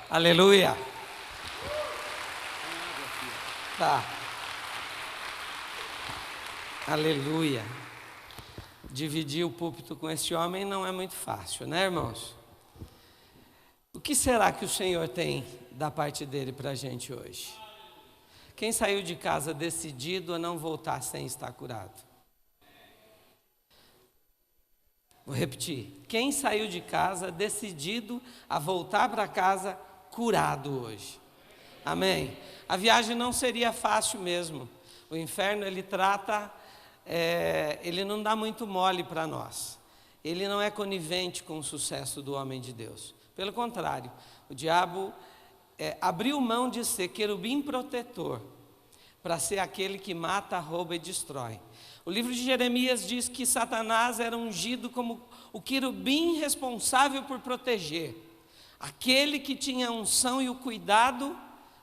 Aleluia. Tá. Aleluia. Dividir o púlpito com esse homem não é muito fácil, né, irmãos? O que será que o Senhor tem da parte dele para a gente hoje? Quem saiu de casa decidido a não voltar sem estar curado? Vou repetir. Quem saiu de casa decidido a voltar para casa curado hoje? Amém? A viagem não seria fácil mesmo. O inferno, ele trata, ele não dá muito mole para nós. Ele não é conivente com o sucesso do homem de Deus. Pelo contrário, o diabo abriu mão de ser querubim protetor para ser aquele que mata, rouba e destrói. O livro de Jeremias diz que Satanás era ungido como o querubim responsável por proteger. Aquele que tinha a unção e o cuidado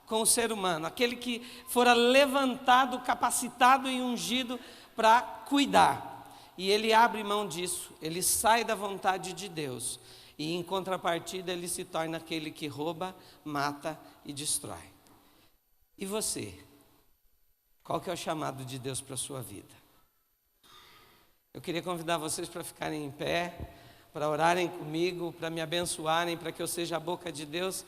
com o ser humano. Aquele que fora levantado, capacitado e ungido para cuidar. E ele abre mão disso. Ele sai da vontade de Deus. E em contrapartida ele se torna aquele que rouba, mata e destrói. E você? Qual que é o chamado de Deus para a sua vida? Eu queria convidar vocês para ficarem em pé, para orarem comigo, para me abençoarem, para que eu seja a boca de Deus,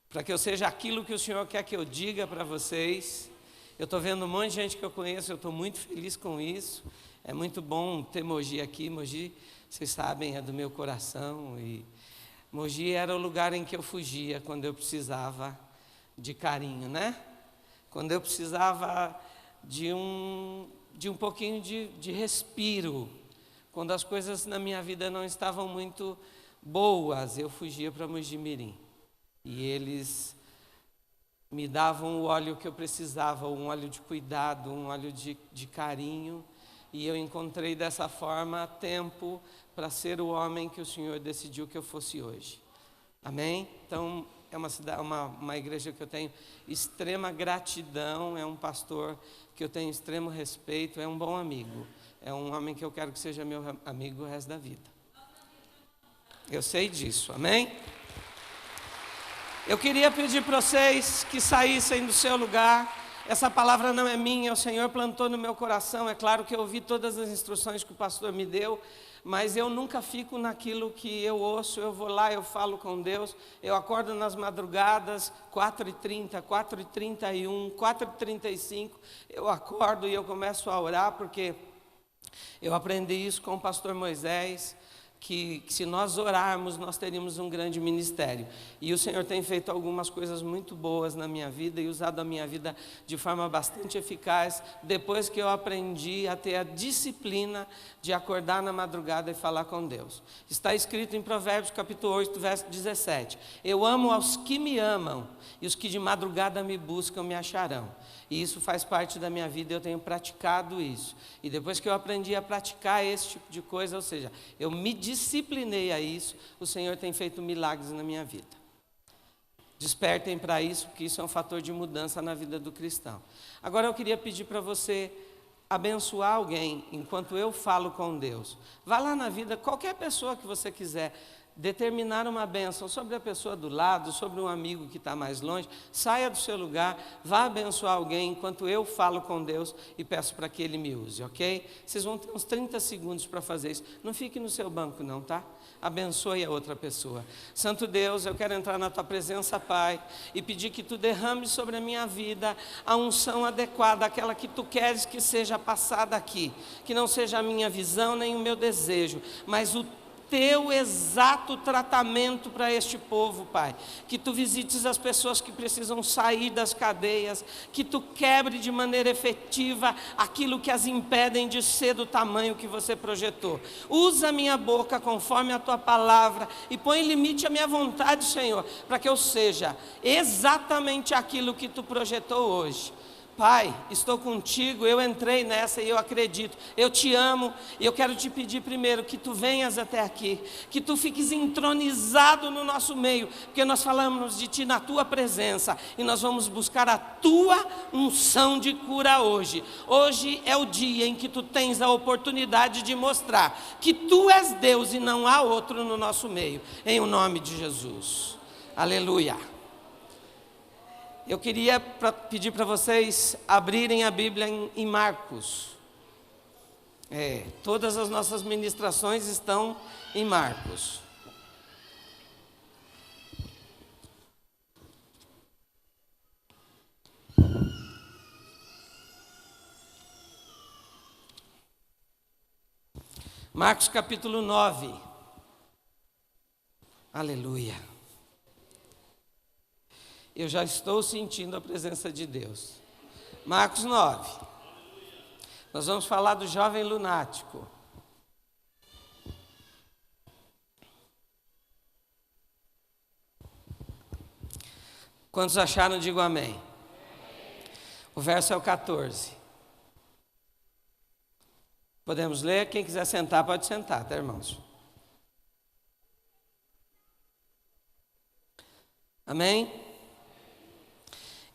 para que eu seja aquilo que o Senhor quer que eu diga para vocês. Eu estou vendo um monte de gente que eu conheço, eu estou muito feliz com isso. É muito bom ter Mogi aqui. Mogi, vocês sabem, é do meu coração. E Mogi era o lugar em que eu fugia quando eu precisava de carinho, né? Quando eu precisava de um pouquinho de respiro, quando as coisas na minha vida não estavam muito boas, eu fugia para Mogi Mirim. E eles me davam o óleo que eu precisava, um óleo de cuidado, um óleo de carinho. E eu encontrei dessa forma tempo para ser o homem que o Senhor decidiu que eu fosse hoje. Amém? Então, é uma igreja que eu tenho extrema gratidão, é um pastor que eu tenho extremo respeito, é um bom amigo. É um homem que eu quero que seja meu amigo o resto da vida. Eu sei disso, amém? Eu queria pedir para vocês que saíssem do seu lugar. Essa palavra não é minha, o Senhor plantou no meu coração. É claro que eu ouvi todas as instruções que o pastor me deu, mas eu nunca fico naquilo que eu ouço. Eu vou lá, eu falo com Deus. Eu acordo nas madrugadas, 4h30, 4h31, 4h35. Eu acordo e eu começo a orar, porque eu aprendi isso com o pastor Moisés, que se nós orarmos, nós teríamos um grande ministério. E o Senhor tem feito algumas coisas muito boas na minha vida e usado a minha vida de forma bastante eficaz, depois que eu aprendi a ter a disciplina de acordar na madrugada e falar com Deus. Está escrito em Provérbios capítulo 8, verso 17. Eu amo aos que me amam, e os que de madrugada me buscam me acharão. E isso faz parte da minha vida, eu tenho praticado isso. E depois que eu aprendi a praticar esse tipo de coisa, ou seja, eu me disciplinei a isso, o Senhor tem feito milagres na minha vida. Despertem para isso, porque isso é um fator de mudança na vida do cristão. Agora eu queria pedir para você abençoar alguém enquanto eu falo com Deus. Vá lá na vida, qualquer pessoa que você quiser, determinar uma bênção sobre a pessoa do lado, sobre um amigo que está mais longe. Saia do seu lugar, vá abençoar alguém enquanto eu falo com Deus e peço para que Ele me use, ok? Vocês vão ter uns 30 segundos para fazer isso. Não fique no seu banco não, tá? Abençoe a outra pessoa. Santo Deus, eu quero entrar na Tua presença, Pai, e pedir que Tu derrames sobre a minha vida a unção adequada, aquela que Tu queres que seja passada aqui. Que não seja a minha visão nem o meu desejo, mas o Teu exato tratamento para este povo, Pai. Que Tu visites as pessoas que precisam sair das cadeias, que Tu quebre de maneira efetiva aquilo que as impedem de ser do tamanho que Você projetou. Usa a minha boca conforme a Tua palavra e põe limite à minha vontade, Senhor, para que eu seja exatamente aquilo que Tu projetou hoje. Pai, estou contigo, eu entrei nessa e eu acredito, eu te amo e eu quero te pedir primeiro que tu venhas até aqui, que tu fiques entronizado no nosso meio, porque nós falamos de ti na tua presença e nós vamos buscar a tua unção de cura hoje. Hoje é o dia em que tu tens a oportunidade de mostrar que tu és Deus e não há outro no nosso meio, em o nome de Jesus. Aleluia. Eu queria pedir para vocês abrirem a Bíblia em Marcos. Todas as nossas ministrações estão em Marcos. Marcos capítulo 9. Aleluia. Eu já estou sentindo a presença de Deus. Marcos 9. Nós vamos falar do jovem lunático. Quantos acharam, digo amém. O verso é o 14. Podemos ler? Quem quiser sentar, pode sentar, tá, irmãos? Amém?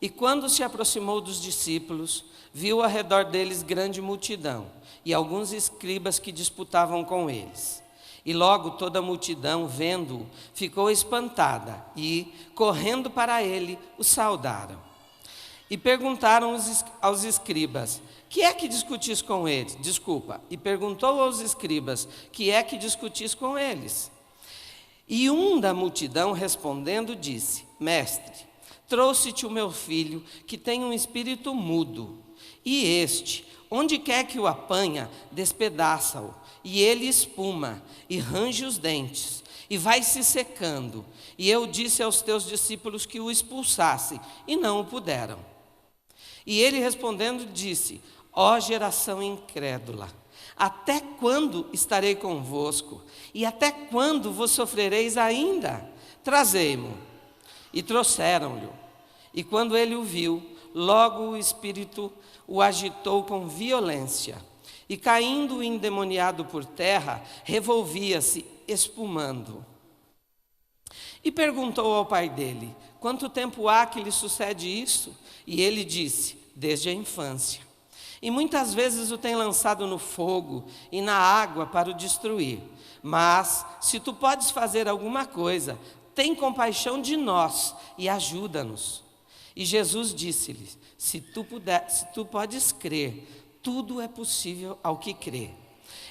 E quando se aproximou dos discípulos, viu ao redor deles grande multidão e alguns escribas que disputavam com eles. E logo toda a multidão, vendo-o, ficou espantada e, correndo para ele, o saudaram. E perguntaram aos escribas: que é que discutis com eles? E perguntou aos escribas: que é que discutis com eles? E um da multidão, respondendo, disse: Mestre, trouxe-te o meu filho, que tem um espírito mudo. E este, onde quer que o apanha, despedaça-o, e ele espuma, e range os dentes, e vai se secando. E eu disse aos teus discípulos que o expulsassem, e não o puderam. E ele respondendo disse: ó geração incrédula, até quando estarei convosco? E até quando vos sofrereis ainda? Trazei-mo. E trouxeram-lhe. E quando ele o viu, logo o espírito o agitou com violência. E caindo o endemoniado por terra, revolvia-se, espumando. E perguntou ao pai dele: quanto tempo há que lhe sucede isso? E ele disse: desde a infância. E muitas vezes o tem lançado no fogo e na água para o destruir. Mas, se tu podes fazer alguma coisa, tem compaixão de nós e ajuda-nos. E Jesus disse-lhe: se tu podes crer, tudo é possível ao que crê.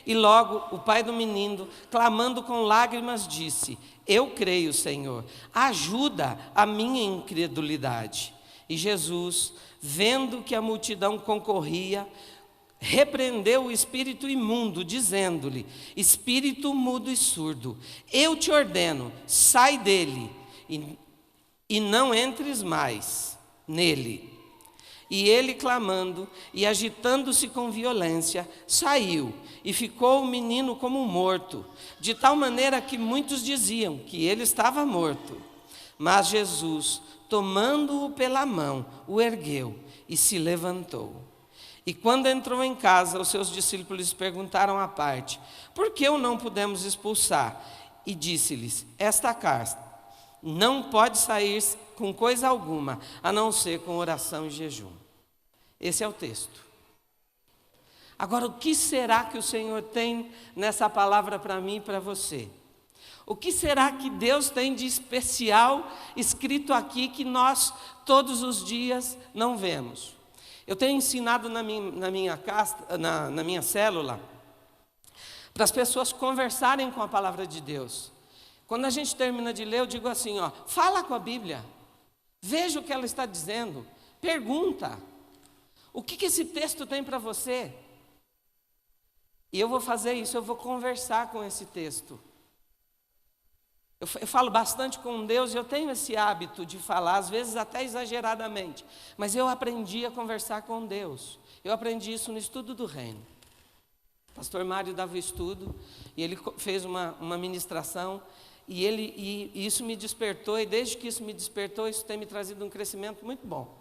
E logo o pai do menino, clamando com lágrimas, disse: eu creio, Senhor, ajuda a minha incredulidade. E Jesus, vendo que a multidão concorria, repreendeu o espírito imundo, dizendo-lhe: espírito mudo e surdo, eu te ordeno, sai dele, e não entres mais nele. E ele, clamando e agitando-se com violência, saiu, e ficou o menino como morto, de tal maneira que muitos diziam que ele estava morto. Mas Jesus, tomando-o pela mão, o ergueu e se levantou. E quando entrou em casa, os seus discípulos perguntaram à parte: por que o não pudemos expulsar? E disse-lhes: esta casta não pode sair com coisa alguma, a não ser com oração e jejum. Esse é o texto. Agora, o que será que o Senhor tem nessa palavra para mim e para você? O que será que Deus tem de especial escrito aqui que nós todos os dias não vemos? Eu tenho ensinado na minha célula para as pessoas conversarem com a palavra de Deus. Quando a gente termina de ler, eu digo assim, fala com a Bíblia, veja o que ela está dizendo, pergunta, o que esse texto tem para você? E eu vou fazer isso, eu vou conversar com esse texto. Eu falo bastante com Deus e eu tenho esse hábito de falar, às vezes até exageradamente, mas eu aprendi a conversar com Deus. Eu aprendi isso no estudo do reino. O pastor Mário dava o estudo e ele fez uma ministração e isso me despertou, e desde que isso me despertou, isso tem me trazido um crescimento muito bom.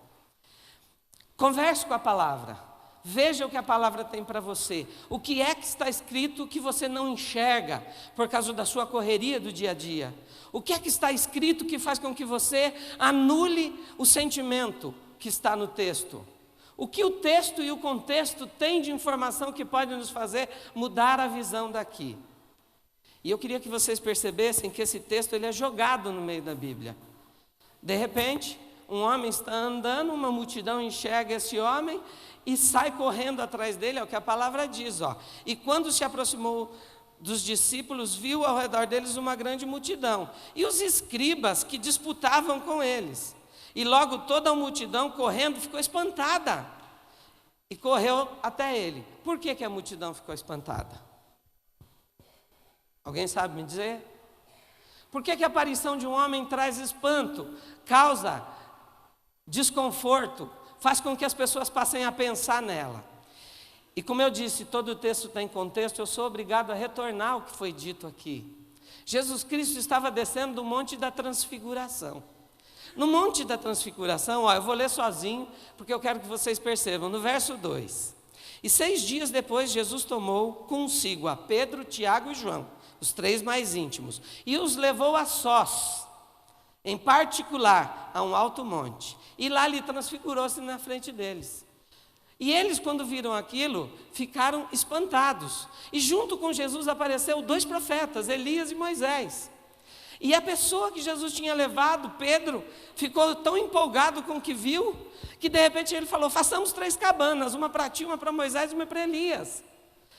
Converse com a palavra, veja o que a palavra tem para você. O que é que está escrito que você não enxerga por causa da sua correria do dia a dia? O que é que está escrito que faz com que você anule o sentimento que está no texto? O que o texto e o contexto têm de informação que pode nos fazer mudar a visão daqui? E eu queria que vocês percebessem que esse texto ele é jogado no meio da Bíblia. De repente, um homem está andando, uma multidão enxerga esse homem e sai correndo atrás dele, é o que a palavra diz, ó. E quando se aproximou dos discípulos, viu ao redor deles uma grande multidão, e os escribas que disputavam com eles. E logo toda a multidão, correndo, ficou espantada, e correu até ele. Por que a multidão ficou espantada? Alguém sabe me dizer? Por que a aparição de um homem traz espanto, causa desconforto, faz com que as pessoas passem a pensar nela? E como eu disse, todo o texto tem contexto, eu sou obrigado a retornar ao que foi dito aqui. Jesus Cristo estava descendo do Monte da Transfiguração. No Monte da Transfiguração, eu vou ler sozinho, porque eu quero que vocês percebam, no verso 2. E 6 dias depois, Jesus tomou consigo a Pedro, Tiago e João, os 3 mais íntimos, e os levou a sós, em particular, a um alto monte. E lá lhe transfigurou-se na frente deles. E eles, quando viram aquilo, ficaram espantados. E junto com Jesus apareceu 2 profetas, Elias e Moisés. E a pessoa que Jesus tinha levado, Pedro, ficou tão empolgado com o que viu, que de repente ele falou: façamos 3 cabanas, uma para ti, uma para Moisés e uma para Elias.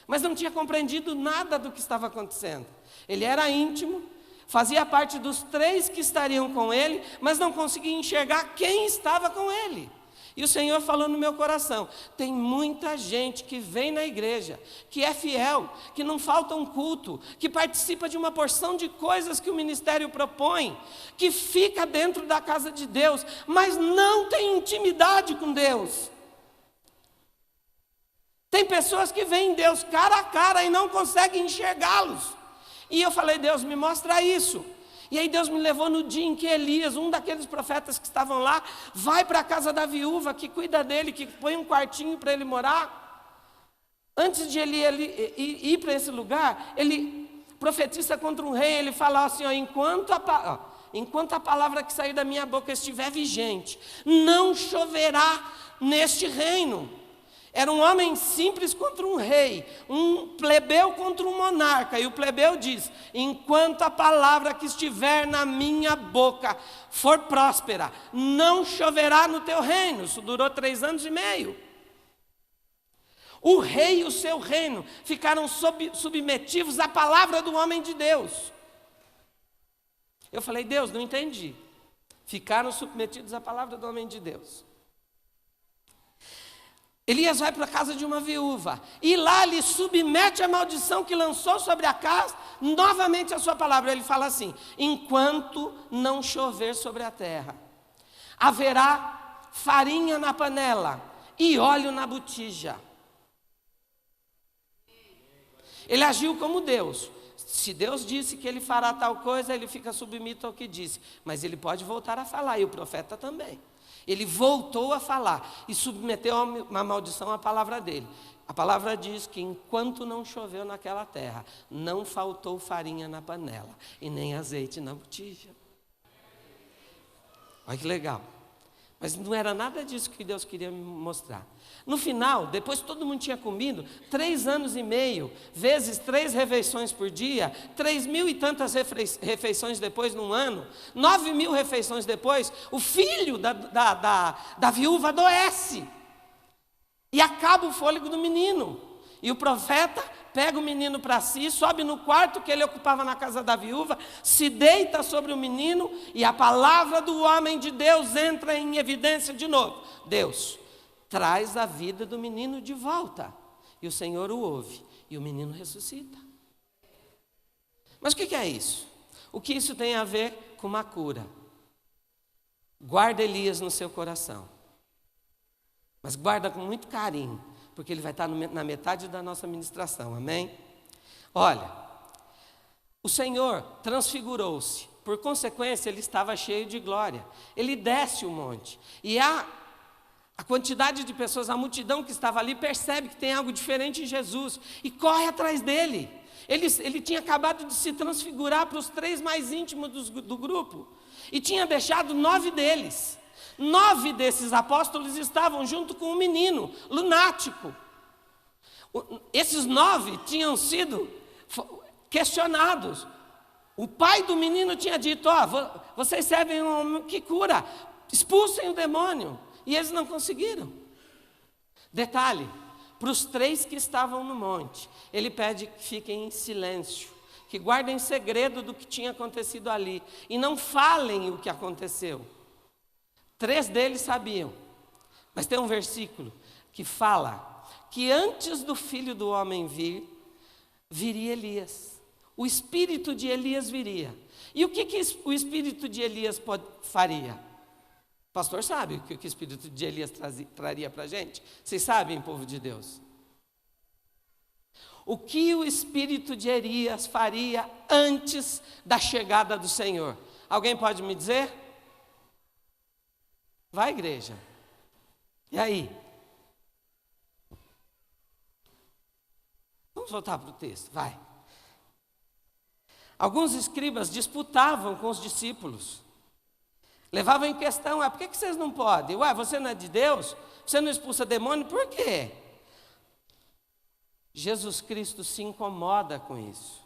Mas não tinha compreendido nada do que estava acontecendo. Ele era íntimo, fazia parte dos 3 que estariam com ele, mas não conseguia enxergar quem estava com ele. E o Senhor falou no meu coração: tem muita gente que vem na igreja, que é fiel, que não falta um culto, que participa de uma porção de coisas que o ministério propõe, que fica dentro da casa de Deus, mas não tem intimidade com Deus. Tem pessoas que veem Deus cara a cara e não conseguem enxergá-los. E eu falei: Deus, me mostra isso. E aí Deus me levou no dia em que Elias, um daqueles profetas que estavam lá, vai para a casa da viúva, que cuida dele, que põe um quartinho para ele morar. Antes de ele ir para esse lugar, ele profetiza contra um rei, ele fala assim: ó, enquanto a palavra que sair da minha boca estiver vigente, não choverá neste reino. Era um homem simples contra um rei, um plebeu contra um monarca. E o plebeu diz: enquanto a palavra que estiver na minha boca for próspera, não choverá no teu reino. Isso durou 3 anos e meio. O rei e o seu reino ficaram submetivos à palavra do homem de Deus. Eu falei: Deus, não entendi. Ficaram submetidos à palavra do homem de Deus. Elias vai para a casa de uma viúva, e lá lhe submete a maldição que lançou sobre a casa, novamente a sua palavra. Ele fala assim: enquanto não chover sobre a terra, haverá farinha na panela e óleo na botija. Ele agiu como Deus. Se Deus disse que ele fará tal coisa, ele fica submisso ao que disse, mas ele pode voltar a falar, e o profeta também. Ele voltou a falar e submeteu uma maldição à palavra dele. A palavra diz que enquanto não choveu naquela terra, não faltou farinha na panela e nem azeite na botija. Olha que legal. Mas não era nada disso que Deus queria me mostrar. No final, depois que todo mundo tinha comido, 3 anos e meio, vezes 3 refeições por dia, 3.000 e tantas refeições depois num ano, 9.000 refeições depois, o filho da viúva adoece. E acaba o fôlego do menino. E o profeta pega o menino para si, sobe no quarto que ele ocupava na casa da viúva, se deita sobre o menino, e a palavra do homem de Deus entra em evidência de novo. Deus traz a vida do menino de volta. E o Senhor o ouve, e o menino ressuscita. Mas o que é isso? O que isso tem a ver com uma cura? Guarda Elias no seu coração. Mas guarda com muito carinho, porque ele vai estar na metade da nossa ministração, amém? Olha, o Senhor transfigurou-se, por consequência ele estava cheio de glória. Ele desce o monte, e a quantidade de pessoas, a multidão que estava ali, percebe que tem algo diferente em Jesus, e corre atrás dele. Ele tinha acabado de se transfigurar para os 3 mais íntimos do grupo, e tinha deixado 9 deles. 9 desses apóstolos estavam junto com um menino lunático. Esses 9 tinham sido questionados. O pai do menino tinha dito: vocês servem um homem que cura, expulsem o demônio. E eles não conseguiram. Detalhe, para os 3 que estavam no monte, ele pede que fiquem em silêncio, que guardem segredo do que tinha acontecido ali, e não falem o que aconteceu. 3 deles sabiam, mas tem um versículo que fala que antes do Filho do Homem vir, viria Elias. O espírito de Elias viria. E o que o espírito de Elias faria? O pastor sabe o que o espírito de Elias traria para a gente? Vocês sabem, povo de Deus? O que o espírito de Elias faria antes da chegada do Senhor? Alguém pode me dizer? Vai, igreja. E aí? Vamos voltar para o texto, vai. Alguns escribas disputavam com os discípulos. Levavam em questão: por que vocês não podem? Você não é de Deus? Você não expulsa demônio? Por quê? Jesus Cristo se incomoda com isso.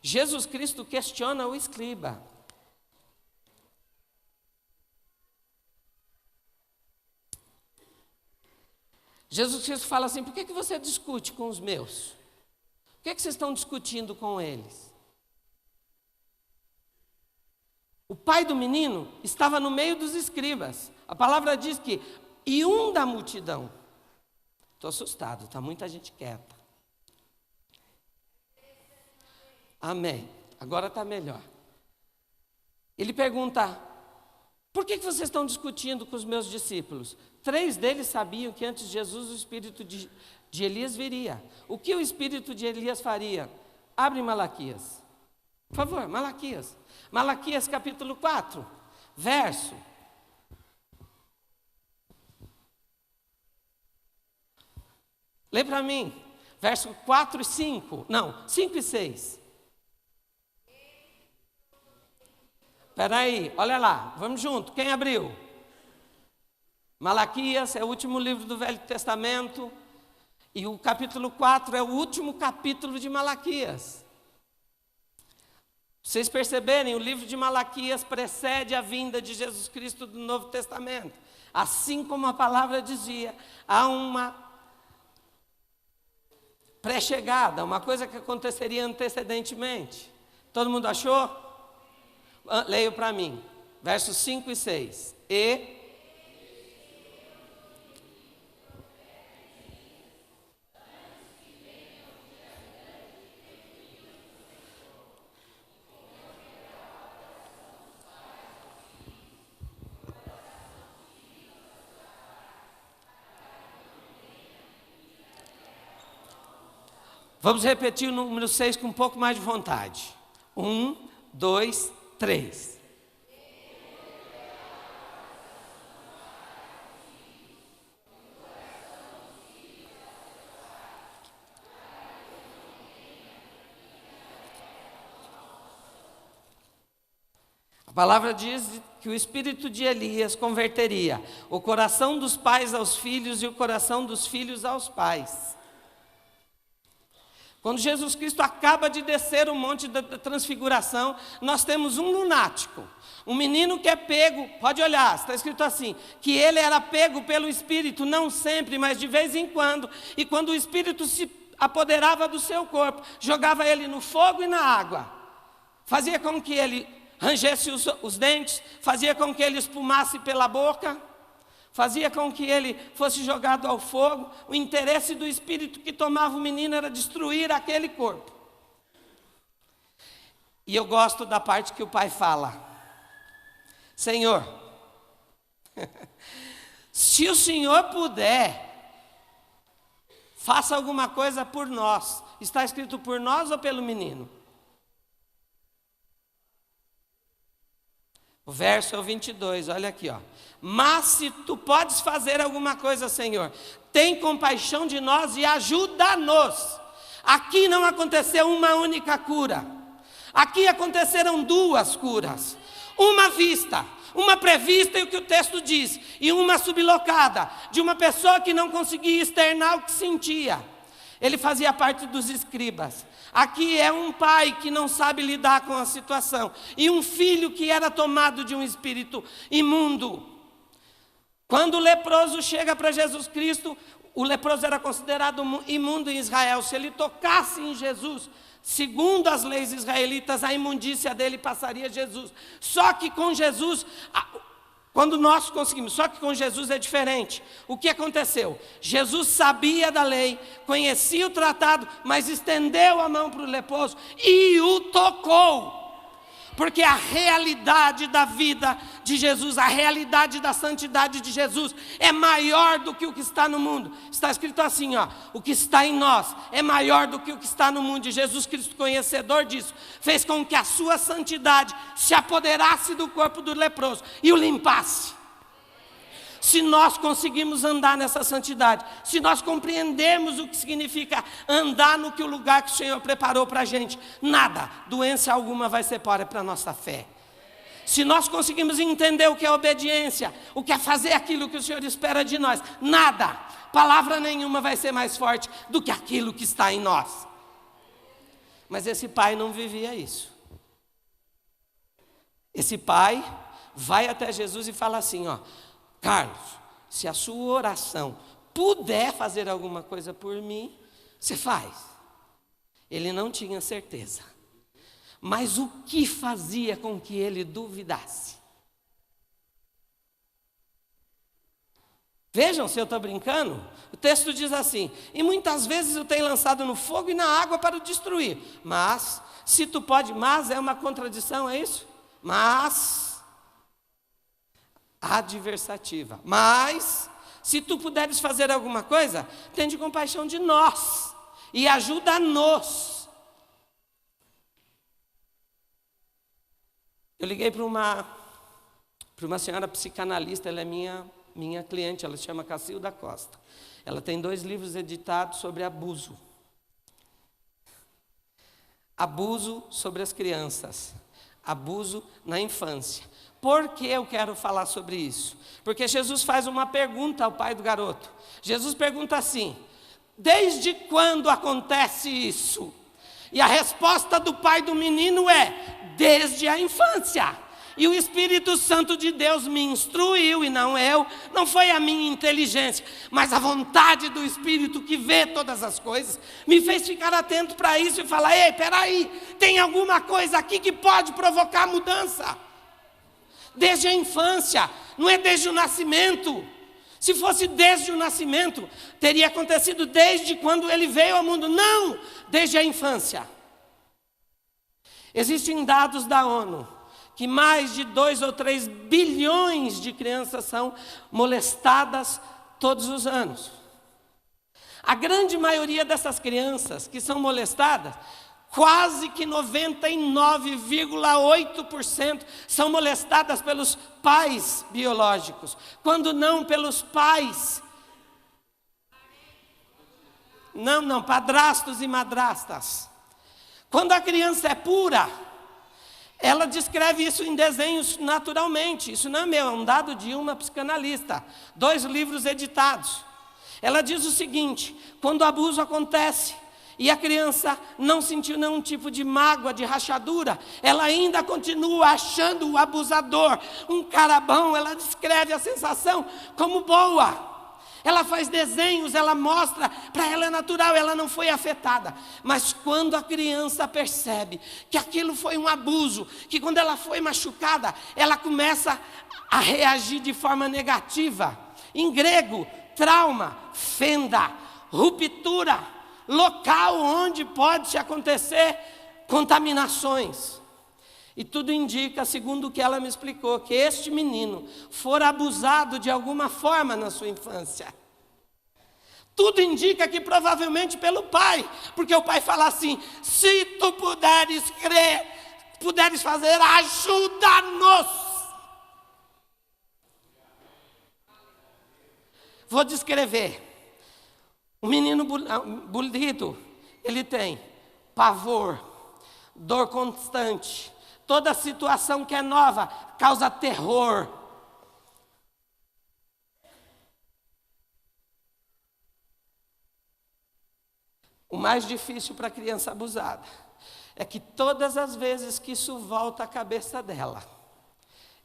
Jesus Cristo questiona o escriba. Jesus Cristo fala assim: por que você discute com os meus? Por que vocês estão discutindo com eles? O pai do menino estava no meio dos escribas. A palavra diz que, e um da multidão. Estou assustado, está muita gente quieta. Amém. Agora está melhor. Ele pergunta: por que vocês estão discutindo com os meus discípulos? 3 deles sabiam que antes de Jesus o espírito de Elias viria. O que o espírito de Elias faria? Abre Malaquias. Por favor, Malaquias. Malaquias capítulo 4, verso. Lê para mim. Verso 4 e 5. Não, 5 e 6. Espera aí, olha lá, vamos junto. Quem abriu? Malaquias é o último livro do Velho Testamento. E o capítulo 4 é o último capítulo de Malaquias. Vocês perceberem, o livro de Malaquias precede a vinda de Jesus Cristo do Novo Testamento. Assim como a palavra dizia, há uma pré-chegada, uma coisa que aconteceria antecedentemente. Todo mundo achou? Leio para mim, versos 5 e 6. Vamos repetir o número 6 com um pouco mais de vontade. 1, 2, 3. A palavra diz que o espírito de Elias converteria o coração dos pais aos filhos e o coração dos filhos aos pais. Quando Jesus Cristo acaba de descer o monte da transfiguração, nós temos um lunático, um menino que é pego, pode olhar, está escrito assim, que ele era pego pelo Espírito, não sempre, mas de vez em quando, e quando o Espírito se apoderava do seu corpo, jogava ele no fogo e na água, fazia com que ele rangesse os dentes, fazia com que ele espumasse pela boca, fazia com que ele fosse jogado ao fogo. O interesse do espírito que tomava o menino era destruir aquele corpo. E eu gosto da parte que o pai fala: Senhor, se o Senhor puder, faça alguma coisa por nós. Está escrito por nós ou pelo menino? O verso é o 22, olha aqui, ó. Mas se tu podes fazer alguma coisa, Senhor, tem compaixão de nós e ajuda-nos. Aqui não aconteceu uma única cura. Aqui aconteceram 2 curas. Uma vista, uma prevista e o que o texto diz, e uma sublocada, de uma pessoa que não conseguia externar o que sentia. Ele fazia parte dos escribas. Aqui é um pai que não sabe lidar com a situação, e um filho que era tomado de um espírito imundo. Quando o leproso chega para Jesus Cristo, o leproso era considerado imundo em Israel. Se ele tocasse em Jesus, segundo as leis israelitas, a imundícia dele passaria a Jesus. Só que com Jesus, quando nós conseguimos, só que com Jesus é diferente. O que aconteceu? Jesus sabia da lei, conhecia o tratado, mas estendeu a mão para o leproso e o tocou. Porque a realidade da vida de Jesus, a realidade da santidade de Jesus é maior do que o que está no mundo. Está escrito assim, ó, o que está em nós é maior do que o que está no mundo. E Jesus Cristo, conhecedor disso, fez com que a sua santidade se apoderasse do corpo do leproso e o limpasse. Se nós conseguimos andar nessa santidade, se nós compreendemos o que significa andar no que o lugar que o Senhor preparou para a gente, nada, doença alguma vai ser fora para a nossa fé. Se nós conseguimos entender o que é obediência, o que é fazer aquilo que o Senhor espera de nós, nada, palavra nenhuma vai ser mais forte do que aquilo que está em nós. Mas esse pai não vivia isso. Esse pai vai até Jesus e fala assim, ó, Carlos, se a sua oração puder fazer alguma coisa por mim, você faz. Ele não tinha certeza. Mas o que fazia com que ele duvidasse? Vejam se eu estou brincando. O texto diz assim, e muitas vezes eu tenho lançado no fogo e na água para o destruir. Mas, se tu pode, mas é uma contradição, é isso? Mas adversativa. Mas, se tu puderes fazer alguma coisa, tende compaixão de nós e ajuda-nos. Eu liguei para uma senhora psicanalista, ela é minha cliente, ela se chama Cacilda Costa. Ela tem 2 livros editados sobre abuso. Abuso sobre as crianças, abuso na infância. Por que eu quero falar sobre isso? Porque Jesus faz uma pergunta ao pai do garoto. Jesus pergunta assim, desde quando acontece isso? E a resposta do pai do menino é, desde a infância. E o Espírito Santo de Deus me instruiu, e não eu, não foi a minha inteligência, mas a vontade do Espírito que vê todas as coisas, me fez ficar atento para isso e falar, ei, peraí, tem alguma coisa aqui que pode provocar mudança. Desde a infância, não é desde o nascimento. Se fosse desde o nascimento, teria acontecido desde quando ele veio ao mundo. Não, desde a infância. Existem dados da ONU que mais de 2 ou 3 bilhões de crianças são molestadas todos os anos. A grande maioria dessas crianças que são molestadas, quase que 99,8% são molestadas pelos pais biológicos, quando não pelos pais. Não, padrastos e madrastas. Quando a criança é pura, ela descreve isso em desenhos naturalmente. Isso não é meu, é um dado de uma psicanalista. 2 livros editados. Ela diz o seguinte, quando o abuso acontece, e a criança não sentiu nenhum tipo de mágoa, de rachadura, ela ainda continua achando o abusador um cara bom, ela descreve a sensação como boa. Ela faz desenhos, ela mostra, para ela é natural, ela não foi afetada. Mas quando a criança percebe que aquilo foi um abuso, que quando ela foi machucada, ela começa a reagir de forma negativa. Em grego, trauma, fenda, ruptura, local onde pode acontecer contaminações. E tudo indica, segundo o que ela me explicou, que este menino fora abusado de alguma forma na sua infância. Tudo indica que provavelmente pelo pai, porque o pai fala assim, se tu puderes crer, puderes fazer, ajuda-nos. Vou descrever. O menino bulido, ele tem pavor, dor constante. Toda situação que é nova causa terror. O mais difícil para a criança abusada é que todas as vezes que isso volta à cabeça dela,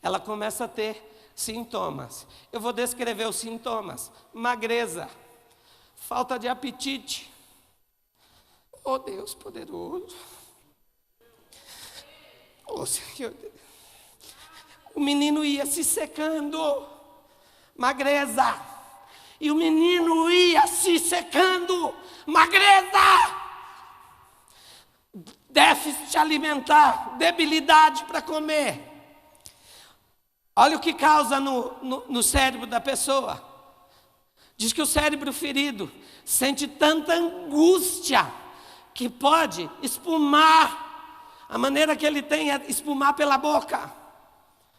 ela começa a ter sintomas. Eu vou descrever os sintomas: magreza, falta de apetite. Oh Deus poderoso, oh Senhor, o menino ia se secando, magreza, e o menino ia se secando, magreza, déficit alimentar, debilidade para comer. Olha o que causa no cérebro da pessoa. Diz que o cérebro ferido sente tanta angústia que pode espumar, a maneira que ele tem é espumar pela boca.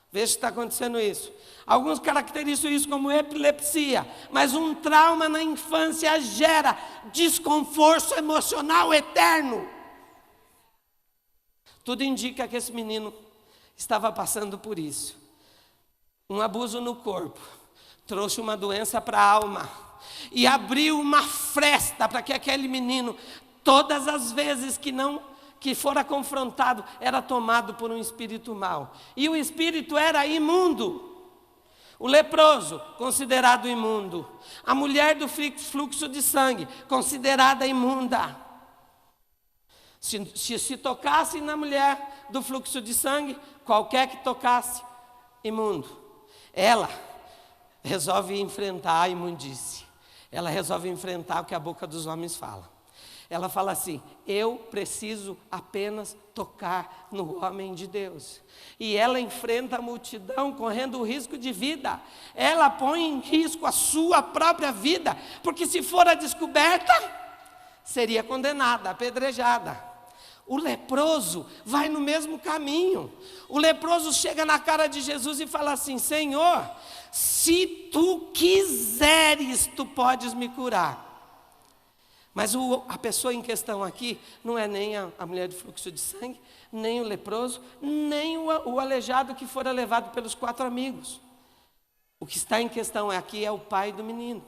Veja se está acontecendo isso. Alguns caracterizam isso como epilepsia, mas um trauma na infância gera desconforto emocional eterno. Tudo indica que esse menino estava passando por isso. Um abuso no corpo trouxe uma doença para a alma e abriu uma fresta para que aquele menino, todas as vezes que fora confrontado, era tomado por um espírito mau. E o espírito era imundo. O leproso, considerado imundo. A mulher do fluxo de sangue, considerada imunda. Se tocasse na mulher do fluxo de sangue, qualquer que tocasse, imundo. Ela resolve enfrentar a imundície. Ela resolve enfrentar o que a boca dos homens fala. Ela fala assim: eu preciso apenas tocar no homem de Deus. E ela enfrenta a multidão correndo o risco de vida. Ela põe em risco a sua própria vida, porque se for a descoberta, seria condenada, apedrejada. O leproso vai no mesmo caminho. O leproso chega na cara de Jesus e fala assim: Senhor, se tu quiseres, tu podes me curar. Mas a pessoa em questão aqui não é nem a mulher do fluxo de sangue, nem o leproso, nem o aleijado que fora levado pelos 4 amigos. O que está em questão aqui é o pai do menino.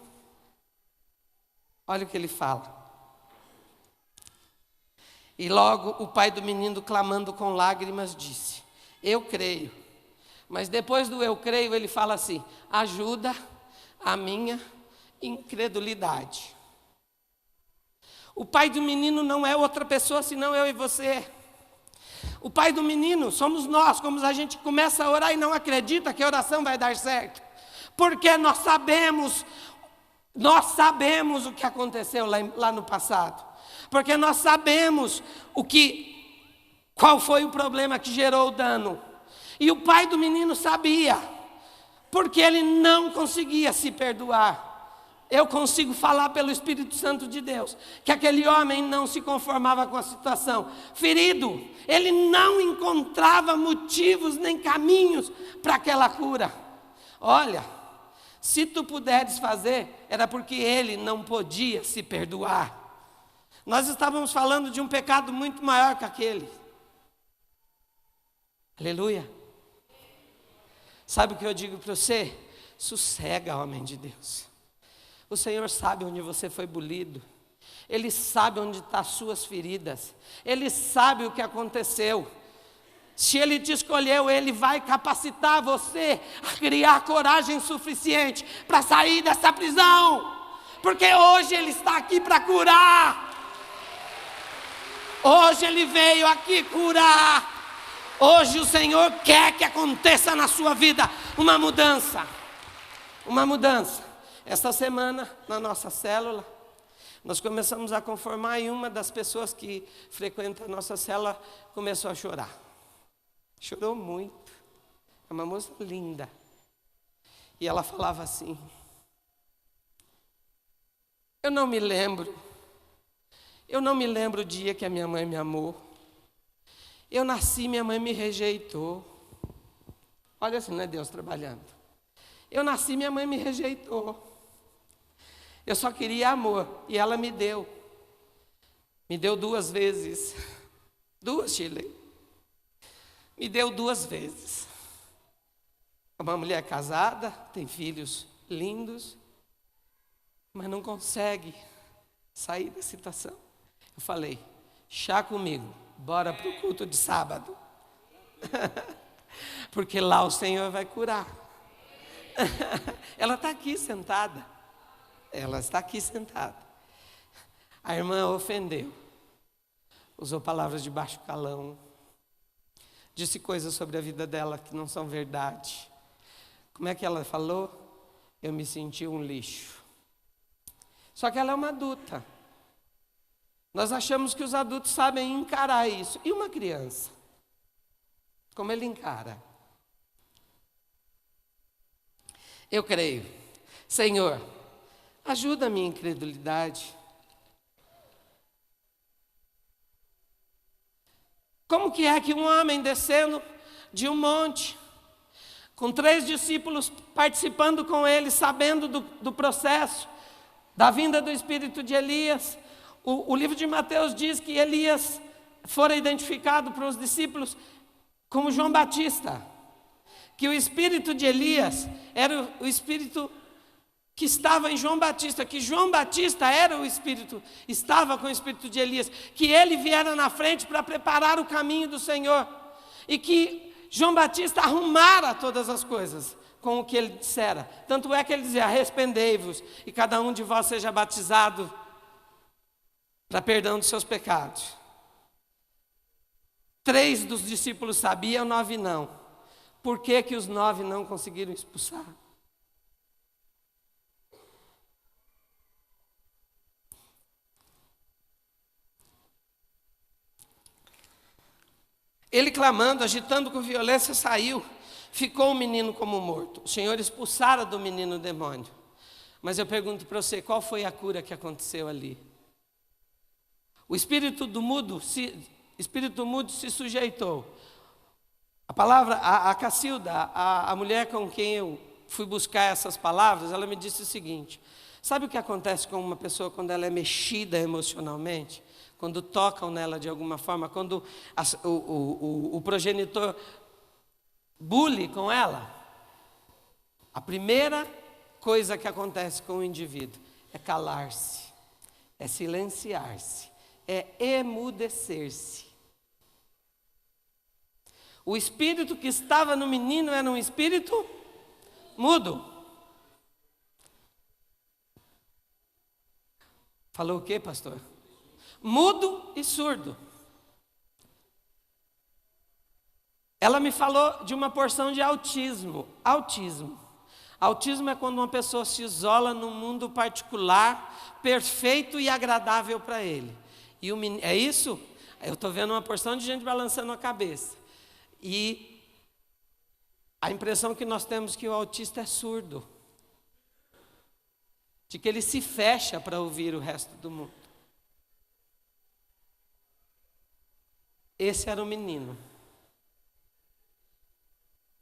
Olha o que ele fala. E logo o pai do menino, clamando com lágrimas, disse: eu creio. Mas depois do eu creio, ele fala assim: ajuda a minha incredulidade. O pai do menino não é outra pessoa senão eu e você. O pai do menino somos nós, como a gente começa a orar e não acredita que a oração vai dar certo. Porque nós sabemos o que aconteceu lá no passado. Porque nós sabemos qual foi o problema que gerou o dano. E o pai do menino sabia, porque ele não conseguia se perdoar. Eu consigo falar pelo Espírito Santo de Deus, que aquele homem não se conformava com a situação. Ferido, ele não encontrava motivos nem caminhos para aquela cura. Olha, se tu puderes fazer, era porque ele não podia se perdoar. Nós estávamos falando de um pecado muito maior que aquele. Aleluia. Sabe o que eu digo para você? Sossega, homem de Deus. O Senhor sabe onde você foi bulido. Ele sabe onde estão as suas feridas. Ele sabe o que aconteceu. Se Ele te escolheu, Ele vai capacitar você a criar coragem suficiente para sair dessa prisão. Porque hoje Ele está aqui para curar. Hoje Ele veio aqui curar. Hoje o Senhor quer que aconteça na sua vida uma mudança. Uma mudança. Esta semana, na nossa célula, nós começamos a conformar e uma das pessoas que frequenta a nossa célula começou a chorar. Chorou muito. É uma moça linda. E ela falava assim: eu não me lembro o dia que a minha mãe me amou. Eu nasci, minha mãe me rejeitou. Olha assim, não é Deus trabalhando. Eu nasci, minha mãe me rejeitou. Eu só queria amor e ela me deu. Me deu 2 vezes. 2, Shirley. Me deu 2 vezes. É uma mulher casada, tem filhos lindos, mas não consegue sair da situação. Eu falei, chá comigo, bora para o culto de sábado. Porque lá o Senhor vai curar. Ela está aqui sentada. Ela está aqui sentada. A irmã ofendeu. Usou palavras de baixo calão. Disse coisas sobre a vida dela que não são verdade. Como é que ela falou? Eu me senti um lixo. Só que ela é uma adulta. Nós achamos que os adultos sabem encarar isso. E uma criança? Como ele encara? Eu creio. Senhor, ajuda a minha incredulidade. Como que é que um homem descendo de um monte, com 3 discípulos participando com ele, sabendo do processo, da vinda do espírito de Elias, o livro de Mateus diz que Elias fora identificado para os discípulos como João Batista, que o espírito de Elias era o espírito que estava em João Batista, que João Batista era o espírito, estava com o espírito de Elias, que ele viera na frente para preparar o caminho do Senhor, e que João Batista arrumara todas as coisas com o que ele dissera. Tanto é que ele dizia, arrependei-vos e cada um de vós seja batizado para perdão dos seus pecados. 3 dos discípulos sabiam, 9 não. Por que que os 9 não conseguiram expulsar? Ele clamando, agitando com violência, saiu. Ficou o menino como morto. O Senhor expulsara do menino o demônio. Mas eu pergunto para você, qual foi a cura que aconteceu ali? O espírito mudo se sujeitou. A palavra, a Cacilda, a mulher com quem eu fui buscar essas palavras, ela me disse o seguinte: sabe o que acontece com uma pessoa quando ela é mexida emocionalmente? Quando tocam nela de alguma forma, quando o progenitor bully com ela, a primeira coisa que acontece com o indivíduo é calar-se, é silenciar-se, é emudecer-se. O espírito que estava no menino era um espírito mudo. Falou o quê, pastor? Mudo e surdo. Ela me falou de uma porção de autismo. Autismo é quando uma pessoa se isola num mundo particular, perfeito e agradável para ele. E é isso? Eu estou vendo uma porção de gente balançando a cabeça. E a impressão que nós temos é que o autista é surdo. De que ele se fecha para ouvir o resto do mundo. Esse era o menino.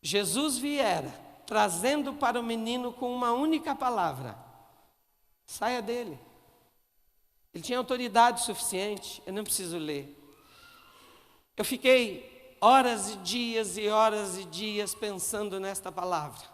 Jesus viera trazendo para o menino com uma única palavra: saia dele. Ele tinha autoridade suficiente, eu não preciso ler. Eu fiquei horas e dias pensando nesta palavra.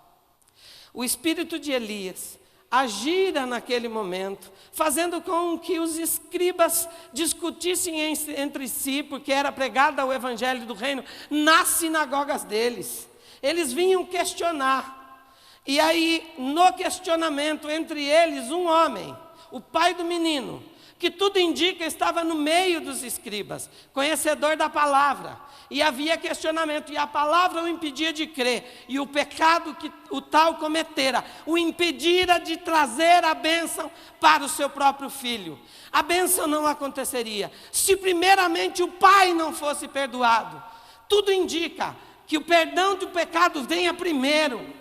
O espírito de Elias agira naquele momento, fazendo com que os escribas discutissem entre si, porque era pregado o evangelho do reino nas sinagogas deles. Eles vinham questionar, e aí no questionamento entre eles um homem, o pai do menino, que tudo indica estava no meio dos escribas, conhecedor da palavra, e havia questionamento, e a palavra o impedia de crer, e o pecado que o tal cometera o impedira de trazer a bênção para o seu próprio filho. A bênção não aconteceria se primeiramente o pai não fosse perdoado. Tudo indica que o perdão do pecado venha primeiro.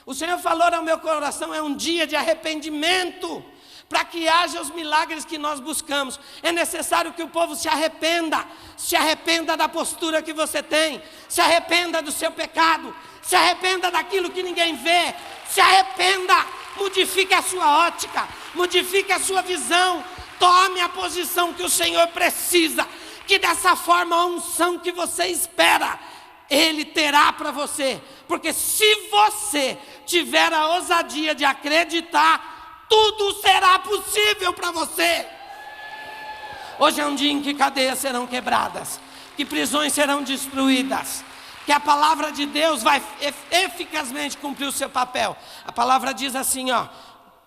O Senhor falou ao meu coração, é um dia de arrependimento. Para que haja os milagres que nós buscamos, é necessário que o povo se arrependa da postura que você tem, se arrependa do seu pecado, se arrependa daquilo que ninguém vê, se arrependa, modifique a sua ótica, modifique a sua visão, tome a posição que o Senhor precisa, que dessa forma a unção que você espera, Ele terá para você, porque se você tiver a ousadia de acreditar, tudo será possível para você. Hoje é um dia em que cadeias serão quebradas, que prisões serão destruídas, que a palavra de Deus vai eficazmente cumprir o seu papel. A palavra diz assim,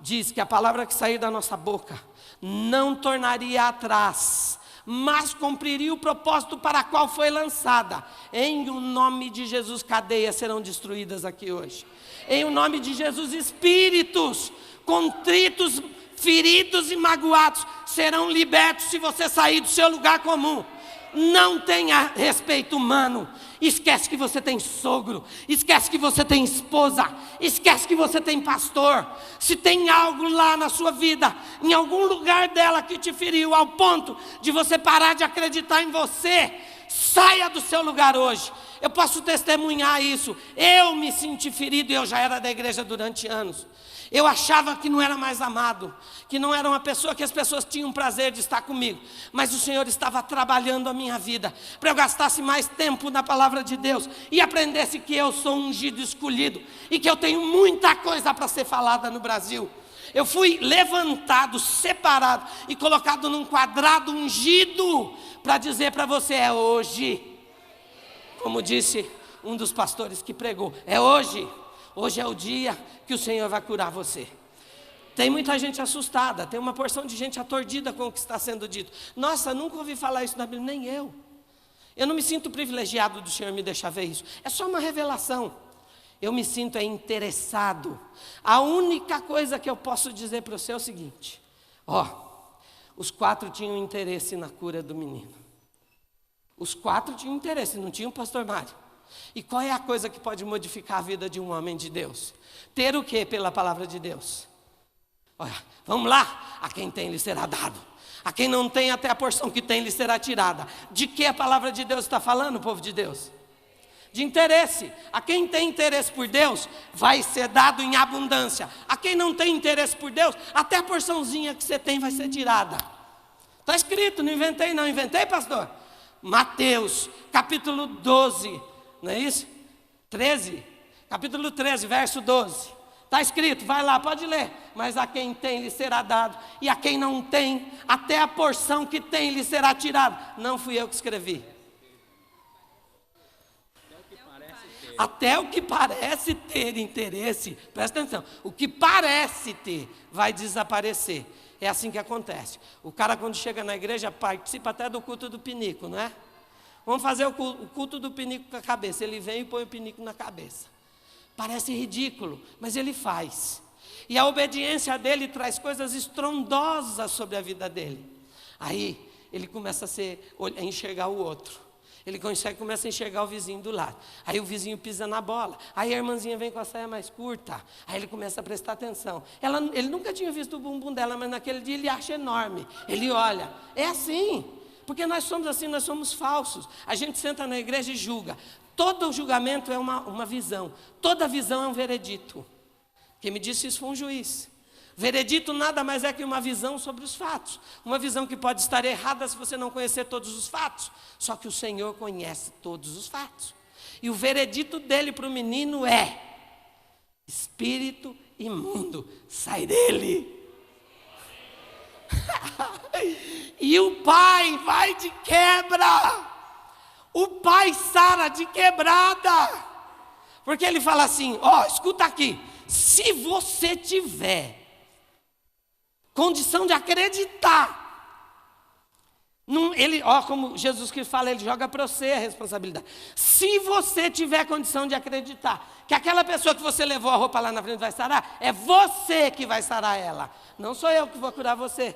diz que a palavra que sair da nossa boca não tornaria atrás, mas cumpriria o propósito para qual foi lançada. Em o nome de Jesus, cadeias serão destruídas aqui hoje. Em o nome de Jesus, espíritos contritos, feridos e magoados serão libertos se você sair do seu lugar comum. Não tenha respeito humano. Esquece que você tem sogro, esquece que você tem esposa, esquece que você tem pastor. Se tem algo lá na sua vida, em algum lugar dela que te feriu, ao ponto de você parar de acreditar em você, saia do seu lugar hoje. Eu posso testemunhar isso. Eu me senti ferido e eu já era da igreja durante anos. Eu achava que não era mais amado, que não era uma pessoa que as pessoas tinham prazer de estar comigo. Mas o Senhor estava trabalhando a minha vida, para eu gastasse mais tempo na palavra de Deus, e aprendesse que eu sou ungido, escolhido, e que eu tenho muita coisa para ser falada no Brasil. Eu fui levantado, separado, e colocado num quadrado ungido, para dizer para você, é hoje. Como disse um dos pastores que pregou, é hoje. Hoje é o dia que o Senhor vai curar você. Tem muita gente assustada, tem uma porção de gente atordida com o que está sendo dito. Nossa, nunca ouvi falar isso na Bíblia, nem eu. Eu não me sinto privilegiado do Senhor me deixar ver isso. É só uma revelação. Eu me sinto interessado. A única coisa que eu posso dizer para você é o seguinte. Os 4 tinham interesse na cura do menino. Os 4 tinham interesse, não tinha o pastor Mário. E qual é a coisa que pode modificar a vida de um homem de Deus? Ter o que pela palavra de Deus? Olha, vamos lá, a quem tem lhe será dado. A quem não tem, até a porção que tem lhe será tirada. De que a palavra de Deus está falando, povo de Deus? De interesse. A quem tem interesse por Deus, vai ser dado em abundância. A quem não tem interesse por Deus, até a porçãozinha que você tem vai ser tirada. Está escrito, não inventei, pastor? Mateus, capítulo 12, não é isso? 13, capítulo 13, verso 12. Está escrito, vai lá, pode ler. Mas a quem tem lhe será dado, e a quem não tem, até a porção que tem lhe será tirada. Não fui eu que escrevi. Até o que parece ter interesse, presta atenção, o que parece ter vai desaparecer. É assim que acontece. O cara, quando chega na igreja, participa até do culto do pinico, não é? Vamos fazer o culto do pinico com a cabeça. Ele vem e põe o pinico na cabeça. Parece ridículo, mas ele faz. E a obediência dele traz coisas estrondosas sobre a vida dele. Aí ele começa a enxergar o outro. Ele começa a enxergar o vizinho do lado. Aí o vizinho pisa na bola. Aí a irmãzinha vem com a saia mais curta. Aí ele começa a prestar atenção. Ele nunca tinha visto o bumbum dela, mas naquele dia ele acha enorme. Ele olha. É assim. Porque nós somos assim, nós somos falsos. A gente senta na igreja e julga. Todo julgamento é uma visão. Toda visão é um veredito. Quem me disse isso foi um juiz. Veredito nada mais é que uma visão sobre os fatos. Uma visão que pode estar errada se você não conhecer todos os fatos. Só que o Senhor conhece todos os fatos. E o veredito dele para o menino é: espírito imundo, sai dele. E o pai vai de quebra. O pai sara de quebrada. Porque ele fala assim, escuta aqui. Se você tiver condição de acreditar. Como Jesus Cristo fala, ele joga para você a responsabilidade. Se você tiver condição de acreditar que aquela pessoa que você levou a roupa lá na frente vai sarar, é você que vai sarar ela. Não sou eu que vou curar você,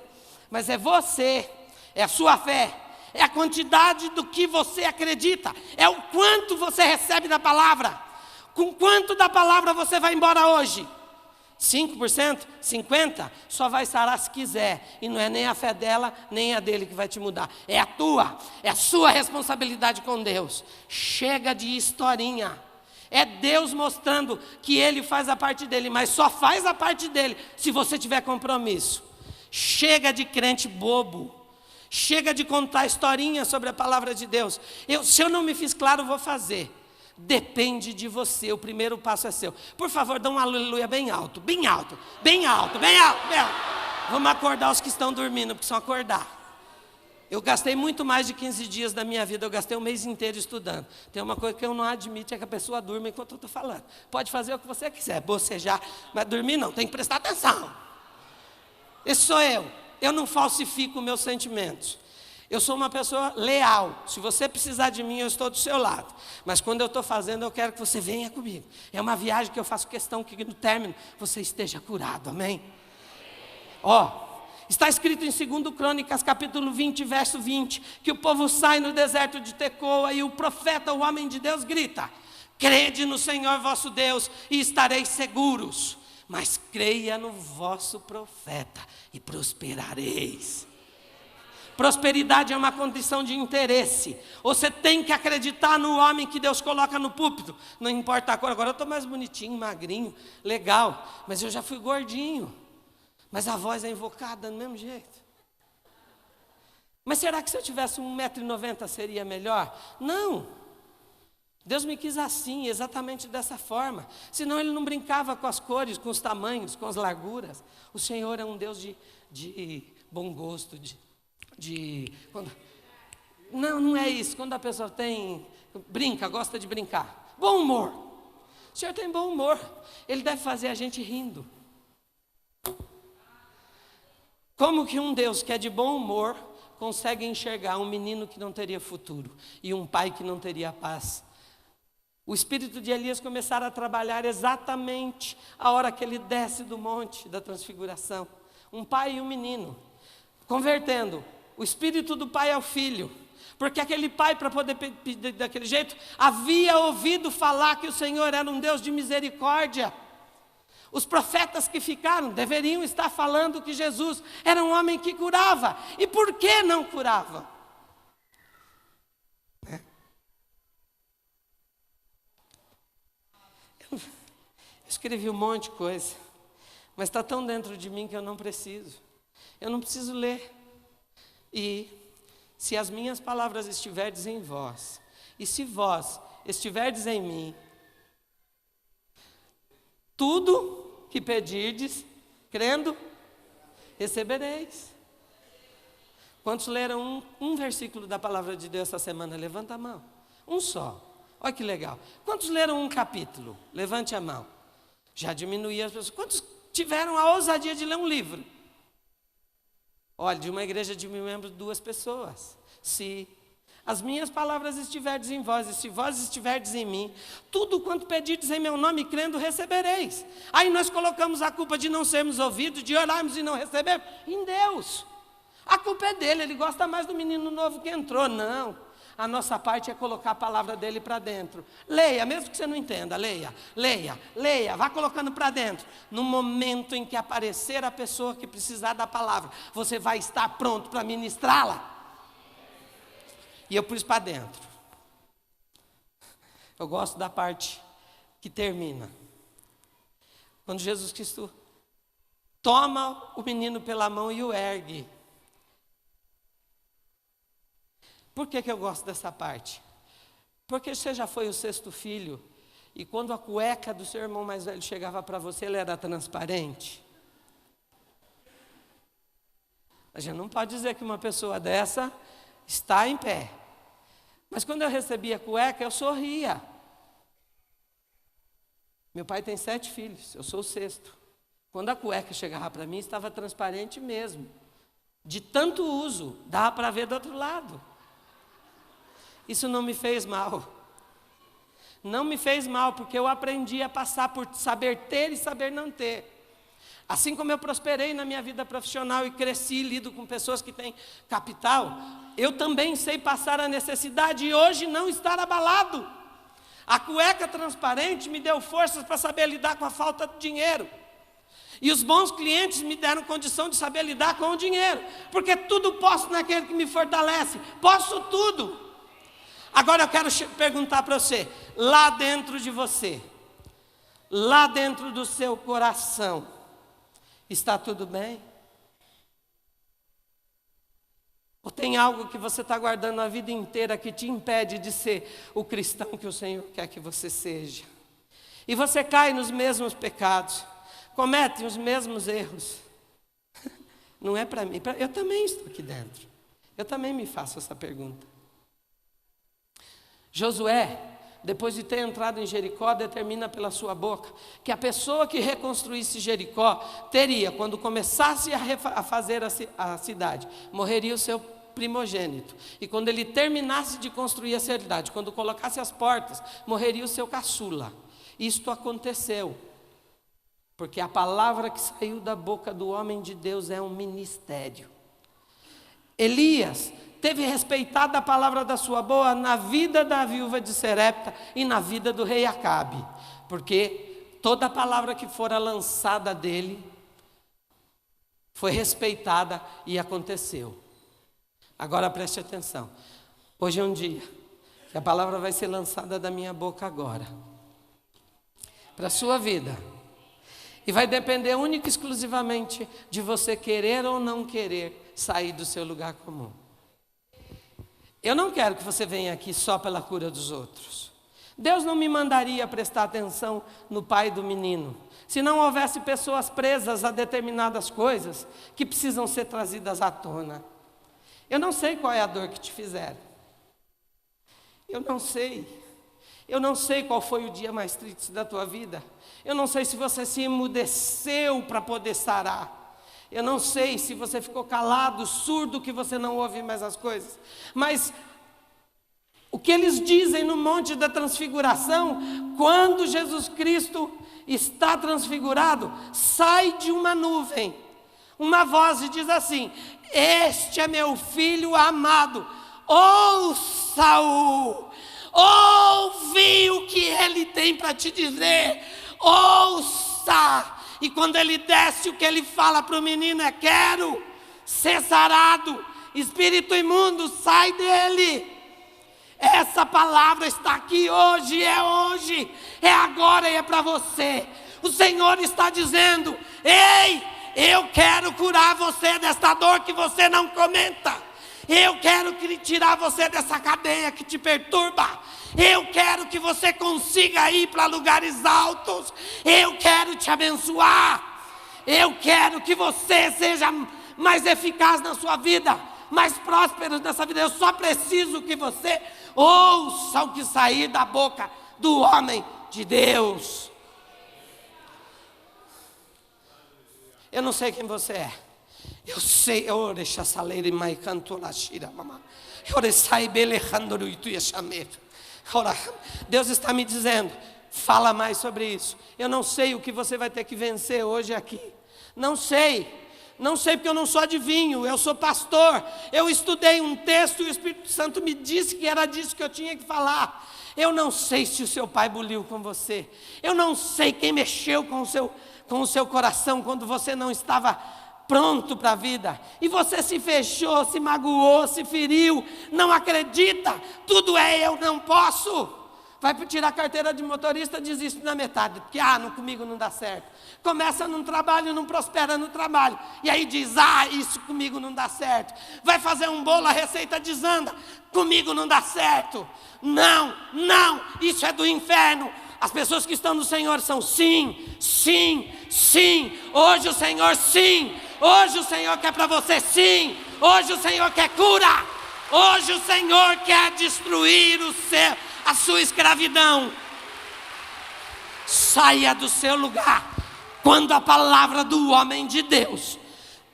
mas é você, é a sua fé, é a quantidade do que você acredita, é o quanto você recebe da palavra. Com quanto da palavra você vai embora hoje? 5%? 50%? Só vai sarar se quiser. E não é nem a fé dela, nem a dele que vai te mudar. É a tua, é a sua responsabilidade com Deus. Chega de historinha. É Deus mostrando que Ele faz a parte dele, mas só faz a parte dele se você tiver compromisso. Chega de crente bobo. Chega de contar historinha sobre a palavra de Deus. Se eu não me fiz claro, eu vou fazer. Depende de você, o primeiro passo é seu. Por favor, dá um aleluia bem alto, bem alto, bem alto, bem alto, bem alto. Vamos acordar os que estão dormindo, precisam acordar. Eu gastei muito mais de 15 dias da minha vida, eu gastei um mês inteiro estudando. Tem uma coisa que eu não admito, é que a pessoa durma enquanto eu estou falando. Pode fazer o que você quiser, bocejar, mas dormir não, tem que prestar atenção. Esse sou eu. Eu não falsifico meus sentimentos. Eu sou uma pessoa leal. Se você precisar de mim, eu estou do seu lado. Mas quando eu estou fazendo, eu quero que você venha comigo. É uma viagem que eu faço questão que no término você esteja curado, amém? Está escrito em 2 Crônicas, capítulo 20, verso 20, que o povo sai no deserto de Tecoa e o profeta, o homem de Deus, grita: crede no Senhor vosso Deus e estareis seguros, mas creia no vosso profeta e prosperareis. Prosperidade é uma condição de interesse. Você tem que acreditar no homem que Deus coloca no púlpito. Não importa a cor, agora eu estou mais bonitinho, magrinho, legal, mas eu já fui gordinho. Mas a voz é invocada do mesmo jeito. Mas será que se eu tivesse 1,90 m seria melhor? Não. Deus me quis assim, exatamente dessa forma. Senão Ele não brincava com as cores, com os tamanhos, com as larguras. O Senhor é um Deus de bom gosto, Não é isso. Quando a pessoa brinca, gosta de brincar. Bom humor. O Senhor tem bom humor. Ele deve fazer a gente rindo. Como que um Deus que é de bom humor consegue enxergar um menino que não teria futuro e um pai que não teria paz? O espírito de Elias começara a trabalhar exatamente a hora que ele desce do monte da transfiguração. Um pai e um menino, convertendo o espírito do pai ao filho. Porque aquele pai, para poder pedir daquele jeito, havia ouvido falar que o Senhor era um Deus de misericórdia. Os profetas que ficaram deveriam estar falando que Jesus era um homem que curava. E por que não curava? Eu escrevi um monte de coisa, mas está tão dentro de mim que eu não preciso. Eu não preciso ler. E se as minhas palavras estiverdes em vós, e se vós estiverdes em mim, tudo que pedirdes, crendo, recebereis. Quantos leram um versículo da palavra de Deus essa semana? Levanta a mão. Um só. Olha que legal. Quantos leram um capítulo? Levante a mão. Já diminuí as pessoas. Quantos tiveram a ousadia de ler um livro? Olha, de uma igreja de 1000 membros, 2 pessoas. Se as minhas palavras estiverdes em vós, e se vós estiverdes em mim, tudo quanto pedirdes em meu nome, crendo, recebereis. Aí nós colocamos a culpa de não sermos ouvidos, de orarmos e não recebermos, em Deus. A culpa é dele, ele gosta mais do menino novo que entrou. Não, a nossa parte é colocar a palavra dele para dentro. Leia, mesmo que você não entenda, leia, vá colocando para dentro. No momento em que aparecer a pessoa que precisar da palavra, você vai estar pronto para ministrá-la. E eu pus para dentro. Eu gosto da parte que termina. Quando Jesus Cristo toma o menino pela mão e o ergue. Por que eu gosto dessa parte? Porque você já foi o 6º filho, e quando a cueca do seu irmão mais velho chegava para você, ele era transparente. A gente não pode dizer que uma pessoa dessa está em pé. Mas quando eu recebia a cueca, eu sorria. Meu pai tem 7 filhos, eu sou o 6º. Quando a cueca chegava para mim, estava transparente mesmo. De tanto uso, dava para ver do outro lado. Isso não me fez mal. Não me fez mal, porque eu aprendi a passar por saber ter e saber não ter. Assim como eu prosperei na minha vida profissional e cresci, lido com pessoas que têm capital, eu também sei passar a necessidade e hoje não estar abalado. A cueca transparente me deu forças para saber lidar com a falta de dinheiro. E os bons clientes me deram condição de saber lidar com o dinheiro. Porque tudo posso naquele que me fortalece. Posso tudo. Agora eu quero perguntar para você, lá dentro de você, lá dentro do seu coração, está tudo bem? Ou tem algo que você está guardando a vida inteira que te impede de ser o cristão que o Senhor quer que você seja? E você cai nos mesmos pecados, comete os mesmos erros. Não é para mim, eu também estou aqui dentro. Eu também me faço essa pergunta. Josué, depois de ter entrado em Jericó, determina pela sua boca que a pessoa que reconstruísse Jericó teria, quando começasse a fazer a cidade, morreria o seu primogênito. E quando ele terminasse de construir a cidade, quando colocasse as portas, morreria o seu caçula. Isto aconteceu, porque a palavra que saiu da boca do homem de Deus é um ministério. Elias teve respeitado a palavra da sua boca na vida da viúva de Serepta e na vida do rei Acabe, porque toda a palavra que fora lançada dele foi respeitada e aconteceu. Agora preste atenção, hoje é um dia que a palavra vai ser lançada da minha boca agora, para a sua vida, e vai depender única e exclusivamente de você querer ou não querer sair do seu lugar comum. Eu não quero que você venha aqui só pela cura dos outros. Deus não me mandaria prestar atenção no pai do menino, se não houvesse pessoas presas a determinadas coisas que precisam ser trazidas à tona. Eu não sei qual é a dor que te fizeram. Eu não sei. Eu não sei qual foi o dia mais triste da tua vida. Eu não sei se você se emudeceu para poder sarar. Eu não sei se você ficou calado, surdo, que você não ouve mais as coisas. Mas o que eles dizem no Monte da Transfiguração, quando Jesus Cristo está transfigurado, sai de uma nuvem uma voz e diz assim: este é meu filho amado, ouça-o, ouve o que ele tem para te dizer, ouça. E quando ele desce, o que ele fala para o menino é: quero ser sarado, espírito imundo, sai dele. Essa palavra está aqui hoje, é agora e é para você. O Senhor está dizendo: ei, eu quero curar você desta dor que você não comenta. Eu quero tirar você dessa cadeia que te perturba. Eu quero que você consiga ir para lugares altos. Eu quero te abençoar. Eu quero que você seja mais eficaz na sua vida, mais próspero nessa vida. Eu só preciso que você ouça o que sair da boca do homem de Deus. Eu não sei quem você é. Eu sei, Deus está me dizendo: fala mais sobre isso. Eu não sei o que você vai ter que vencer hoje aqui. Não sei porque eu não sou adivinho, eu sou pastor. Eu estudei um texto e o Espírito Santo me disse que era disso que eu tinha que falar. Eu não sei se o seu pai buliu com você. Eu não sei quem mexeu com o seu coração quando você não estava pronto para a vida, e você se fechou, se magoou, se feriu, não acredita, tudo é eu não posso. Vai tirar a carteira de motorista, desiste na metade, porque comigo não dá certo. Começa num trabalho, não prospera no trabalho, e aí diz: isso comigo não dá certo. Vai fazer um bolo, a receita desanda, comigo não dá certo. Não, isso é do inferno. As pessoas que estão no Senhor são sim. Hoje o Senhor sim. Hoje o Senhor quer para você sim. Hoje o Senhor quer cura. Hoje o Senhor quer destruir a sua escravidão. Saia do seu lugar. Quando a palavra do homem de Deus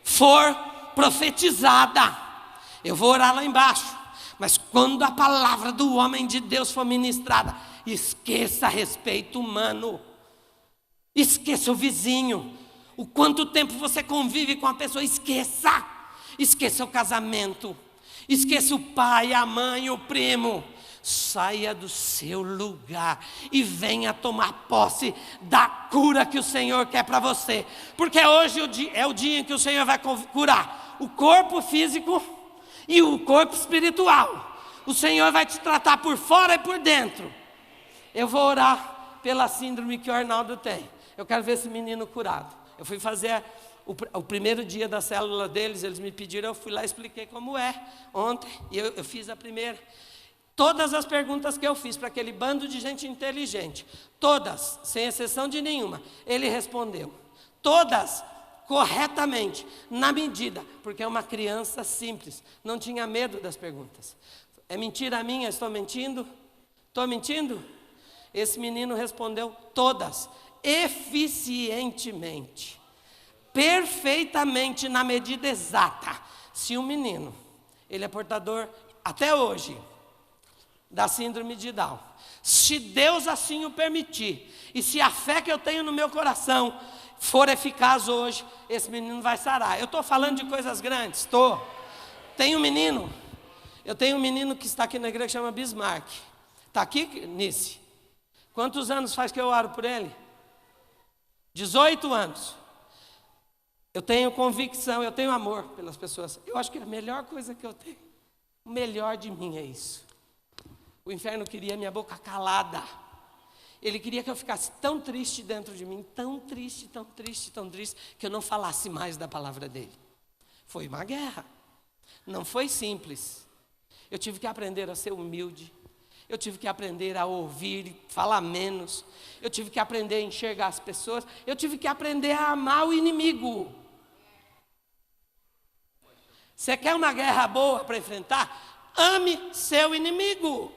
for profetizada, eu vou orar lá embaixo. Mas quando a palavra do homem de Deus for ministrada, esqueça respeito humano. Esqueça o vizinho. O quanto tempo você convive com a pessoa, esqueça. Esqueça o casamento. Esqueça o pai, a mãe, o primo. Saia do seu lugar e venha tomar posse da cura que o Senhor quer para você. Porque hoje é o dia em que o Senhor vai curar o corpo físico e o corpo espiritual. O Senhor vai te tratar por fora e por dentro. Eu vou orar pela síndrome que o Arnaldo tem. Eu quero ver esse menino curado. Eu fui fazer o primeiro dia da célula deles, eles me pediram, eu fui lá e expliquei como é. Ontem, e eu fiz a primeira. Todas as perguntas que eu fiz para aquele bando de gente inteligente, todas, sem exceção de nenhuma, ele respondeu. Todas corretamente, na medida, porque é uma criança simples, não tinha medo das perguntas. É mentira minha, estou mentindo? Estou mentindo? Esse menino respondeu todas, eficientemente, perfeitamente, na medida exata. Se um menino, ele é portador, até hoje, da síndrome de Down, se Deus assim o permitir, e se a fé que eu tenho no meu coração for eficaz hoje, esse menino vai sarar. Eu estou falando de coisas grandes, estou. Eu tenho um menino que está aqui na igreja que chama Bismarck. Está aqui, Nice? Quantos anos faz que eu oro por ele? 18 anos. Eu tenho convicção, eu tenho amor pelas pessoas. Eu acho que a melhor coisa que eu tenho, o melhor de mim é isso. O inferno queria minha boca calada. Ele queria que eu ficasse tão triste dentro de mim, tão triste, tão triste, tão triste, que eu não falasse mais da palavra dele. Foi uma guerra. Não foi simples. Eu tive que aprender a ser humilde. Eu tive que aprender a ouvir, falar menos. Eu tive que aprender a enxergar as pessoas. Eu tive que aprender a amar o inimigo. Você quer uma guerra boa para enfrentar? Ame seu inimigo.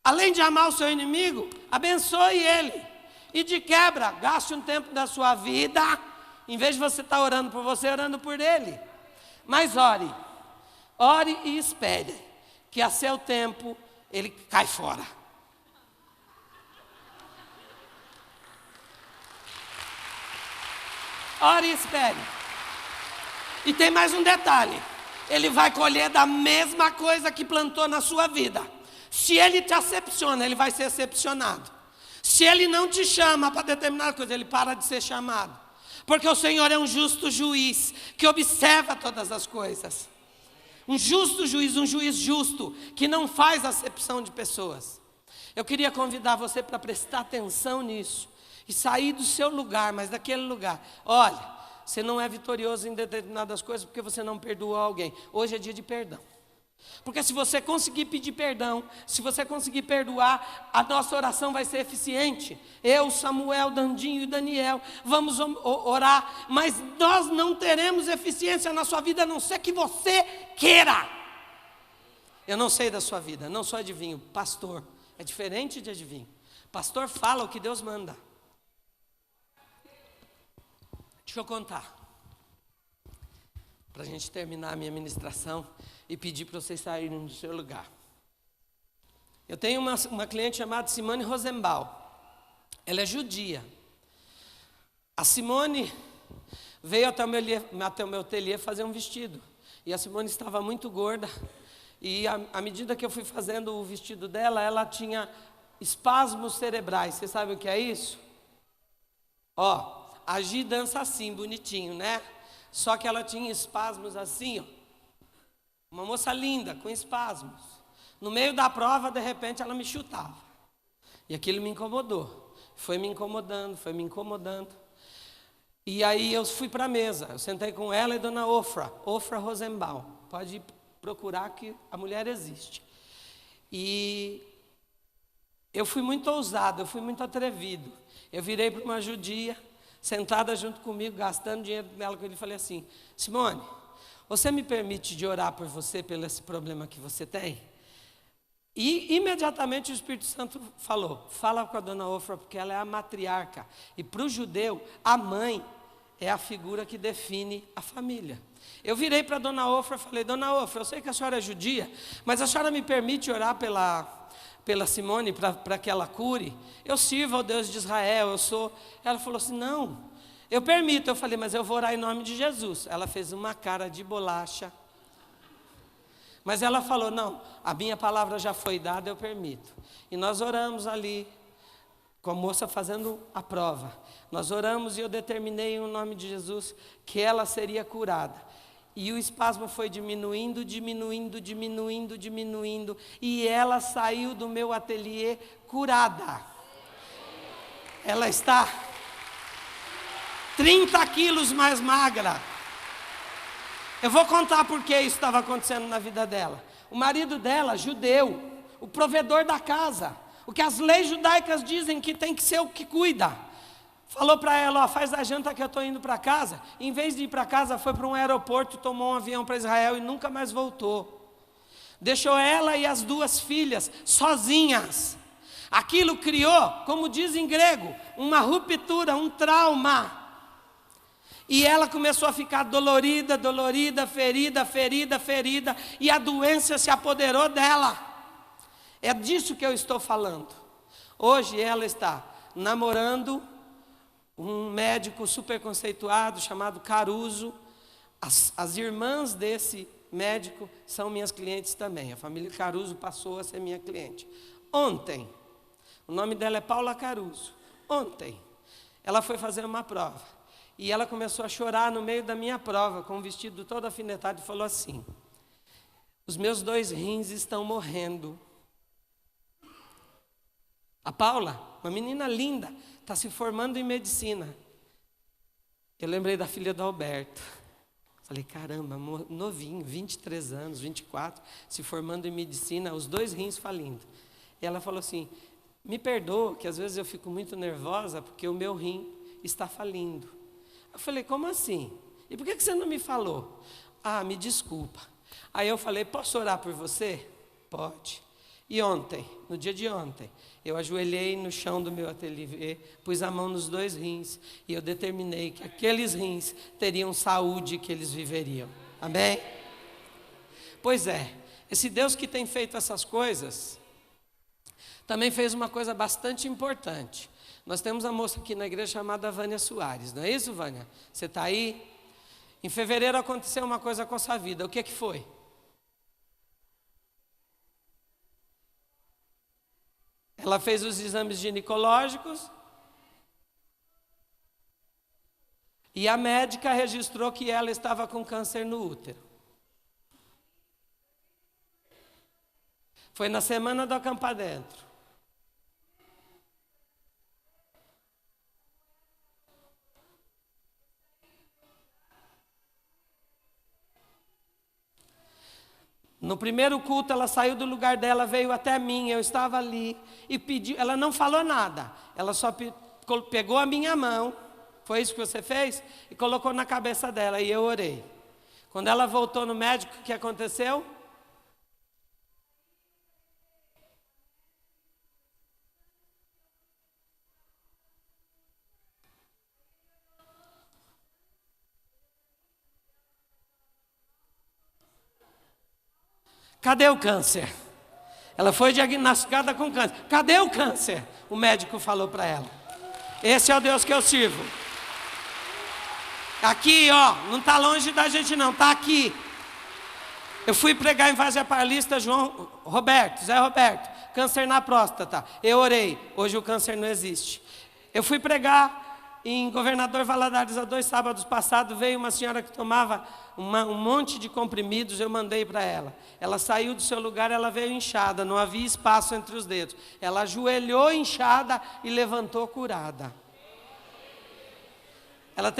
Além de amar o seu inimigo, abençoe ele. E de quebra, gaste um tempo da sua vida, em vez de você estar orando por você, orando por ele. Mas ore e espere, que a seu tempo ele cai fora. Ore e espere. E tem mais um detalhe, ele vai colher da mesma coisa que plantou na sua vida. Se ele te acepciona, ele vai ser acepcionado. Se ele não te chama para determinada coisa, ele para de ser chamado. Porque o Senhor é um justo juiz, que observa todas as coisas. Um justo juiz, um juiz justo, que não faz acepção de pessoas. Eu queria convidar você para prestar atenção nisso. E sair do seu lugar, mas daquele lugar. Olha, você não é vitorioso em determinadas coisas porque você não perdoou alguém. Hoje é dia de perdão. Porque se você conseguir pedir perdão, se você conseguir perdoar, a nossa oração vai ser eficiente. Eu, Samuel, Dandinho e Daniel vamos orar, mas nós não teremos eficiência na sua vida, a não ser que você queira. Eu não sei da sua vida, não sou adivinho, pastor, é diferente de adivinho. Pastor fala o que Deus manda. Deixa eu contar, para a gente terminar a minha ministração e pedir para vocês saírem do seu lugar. Eu tenho uma cliente chamada Simone Rosenbaum. Ela é judia. A Simone veio até o meu ateliê fazer um vestido. E a Simone estava muito gorda. E à medida que eu fui fazendo o vestido dela, ela tinha espasmos cerebrais. Você sabe o que é isso? Ó, a Gi dança assim, bonitinho, né? Só que ela tinha espasmos assim, ó. Uma moça linda, com espasmos. No meio da prova, de repente, ela me chutava. E aquilo me incomodou. Foi me incomodando, foi me incomodando. E aí eu fui para a mesa. Eu sentei com ela e dona Ofra Rosenbaum. Pode procurar que a mulher existe. E eu fui muito ousado, eu fui muito atrevido. Eu virei para uma judia, sentada junto comigo, gastando dinheiro dela, e falei assim: Simone, você me permite de orar por você, pelo esse problema que você tem? E imediatamente o Espírito Santo falou: fala com a dona Ofra, porque ela é a matriarca. E para o judeu, a mãe é a figura que define a família. Eu virei para a dona Ofra e falei: dona Ofra, eu sei que a senhora é judia, mas a senhora me permite orar pela Simone, para que ela cure? Eu sirvo ao Deus de Israel, eu sou... Ela falou assim: não, eu permito. Eu falei: mas eu vou orar em nome de Jesus. Ela fez uma cara de bolacha. Mas ela falou: não, a minha palavra já foi dada, eu permito. E nós oramos ali, com a moça fazendo a prova. Nós oramos e eu determinei em nome de Jesus que ela seria curada. E o espasmo foi diminuindo, diminuindo, diminuindo, diminuindo. E ela saiu do meu ateliê curada. Ela está 30 quilos mais magra. Eu vou contar por que isso estava acontecendo na vida dela. O marido dela, judeu, o provedor da casa, o que as leis judaicas dizem que tem que ser o que cuida. falou para ela, ó, faz a janta que eu estou indo para casa. Em vez de ir para casa, foi para um aeroporto, tomou um avião para Israel e nunca mais voltou. Deixou ela e as 2 filhas sozinhas. Aquilo criou, como diz em grego, uma ruptura, um trauma. E ela começou a ficar dolorida, ferida, e a doença se apoderou dela. É disso que eu estou falando. Hoje ela está namorando um médico super conceituado chamado Caruso. As irmãs desse médico são minhas clientes também. A família Caruso passou a ser minha cliente. Ontem, o nome dela é Paula Caruso. Ontem, ela foi fazer uma prova. E ela começou a chorar no meio da minha prova, com o vestido todo afinetado, e falou assim: os meus 2 rins estão morrendo. A Paula, uma menina linda, está se formando em medicina. Eu lembrei da filha do Alberto. Falei, caramba, novinho, 23 anos, 24, se formando em medicina, os 2 rins falindo. E ela falou assim, me perdoa, que às vezes eu fico muito nervosa, porque o meu rim está falindo. Eu falei, como assim? E por que você não me falou? Ah, me desculpa. Aí eu falei, posso orar por você? Pode. E ontem, no dia de ontem, eu ajoelhei no chão do meu ateliê, pus a mão nos 2 rins, e eu determinei que aqueles rins teriam saúde, que eles viveriam. Amém? Pois é, esse Deus que tem feito essas coisas, também fez uma coisa bastante importante. Nós temos uma moça aqui na igreja chamada Vânia Soares, não é isso, Vânia? Você está aí? Em fevereiro aconteceu uma coisa com a sua vida, o que foi? Ela fez os exames ginecológicos e a médica registrou que ela estava com câncer no útero. Foi na semana do Acampa Dentro. No primeiro culto, ela saiu do lugar dela, veio até mim, eu estava ali, e pediu, ela não falou nada, ela só pegou a minha mão, foi isso que você fez? E colocou na cabeça dela, e eu orei. Quando ela voltou no médico, o que aconteceu? Cadê o câncer? Ela foi diagnosticada com câncer. Cadê o câncer? O médico falou para ela. Esse é o Deus que eu sirvo. Aqui, ó, não está longe da gente não, está aqui. Eu fui pregar em Vazia Paulista, Zé Roberto, câncer na próstata. Eu orei, hoje o câncer não existe. Eu fui pregar em Governador Valadares há 2 sábados passados, veio uma senhora que tomava um monte de comprimidos, eu mandei para ela. Ela saiu do seu lugar, ela veio inchada, não havia espaço entre os dedos. Ela ajoelhou inchada e levantou curada. Ela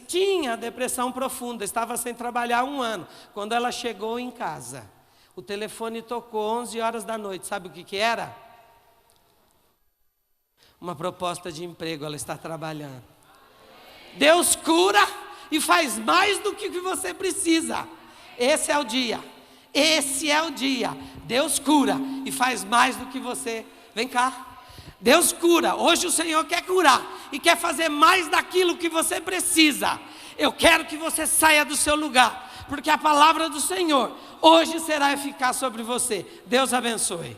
tinha depressão profunda, estava sem trabalhar 1 ano. Quando ela chegou em casa, o telefone tocou 11 horas da noite, sabe o que era? Uma proposta de emprego, ela está trabalhando. Deus cura e faz mais do que você precisa. Esse é o dia. Esse é o dia. Deus cura e faz mais do que você. Vem cá. Deus cura. Hoje o Senhor quer curar e quer fazer mais daquilo que você precisa. Eu quero que você saia do seu lugar, porque a palavra do Senhor hoje será eficaz sobre você. Deus abençoe.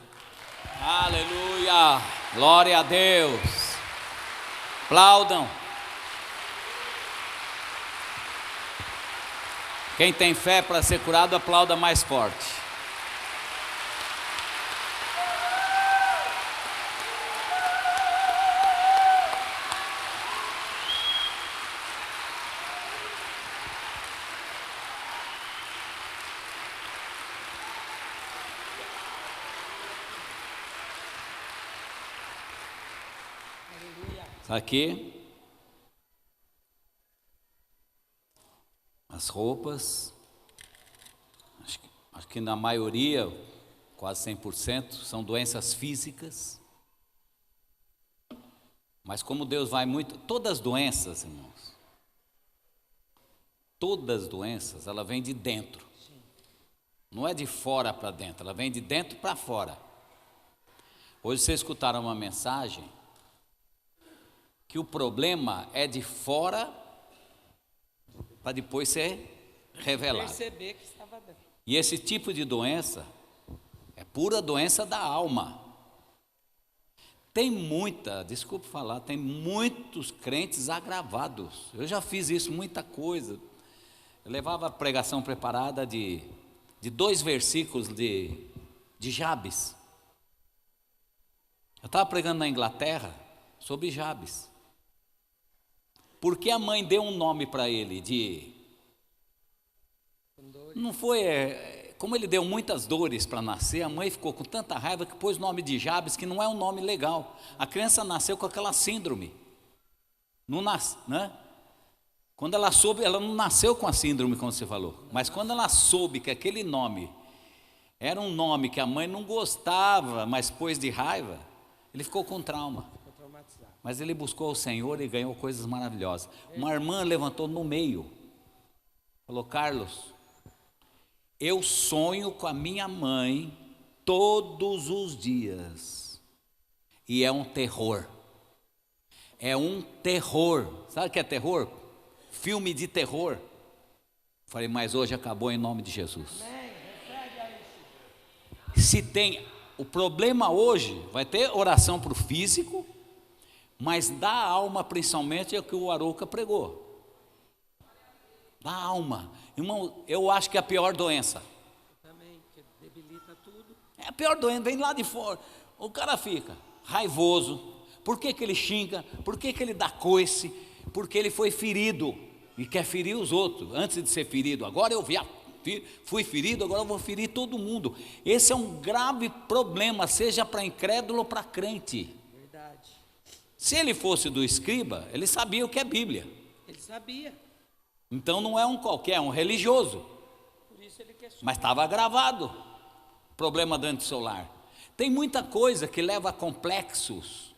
Aleluia. Glória a Deus. Aplaudam. Quem tem fé para ser curado, aplauda mais forte. Aqui as roupas, acho que na maioria, quase 100%, são doenças físicas, Mas como Deus vai muito, todas as doenças, irmãos, todas as doenças, ela vem de dentro. Não é de fora para dentro, ela vem de dentro para fora. Hoje vocês escutaram uma mensagem que o problema é de fora para depois ser revelado. Perceber que estava dentro. E esse tipo de doença é pura doença da alma. Tem desculpe falar, tem muitos crentes agravados. Eu já fiz isso, muita coisa. Eu levava a pregação preparada de 2 versículos de Jabes. Eu estava pregando na Inglaterra sobre Jabes. Porque a mãe deu um nome para ele não foi, como ele deu muitas dores para nascer, a mãe ficou com tanta raiva que pôs o nome de Jabes, que não é um nome legal. A criança nasceu com aquela síndrome. Não né? Quando ela soube, ela não nasceu com a síndrome, como você falou, mas quando ela soube que aquele nome era um nome que a mãe não gostava, mas pôs de raiva, ele ficou com trauma. Mas ele buscou o Senhor e ganhou coisas maravilhosas. Uma irmã levantou no meio, falou: Carlos, eu sonho com a minha mãe todos os dias, e é um terror. É um terror. Sabe o que é terror? Filme de terror. Falei, mas hoje acabou em nome de Jesus. Se tem, o problema hoje vai ter oração para o físico, mas da alma principalmente é o que o Arouca pregou. Da alma. Irmão, eu acho que é a pior doença. Também, que debilita tudo. É a pior doença, vem lá de fora. O cara fica raivoso. Por que ele xinga? Por que ele dá coice? Porque ele foi ferido e quer ferir os outros antes de ser ferido. Agora eu fui ferido, agora eu vou ferir todo mundo. Esse é um grave problema, seja para incrédulo ou para crente. Verdade. Se ele fosse do escriba, ele sabia o que é Bíblia. Ele sabia. Então não é um qualquer, é um religioso. Por isso ele questionou. Mas estava gravado. Problema dentro do seu lar. Tem muita coisa que leva a complexos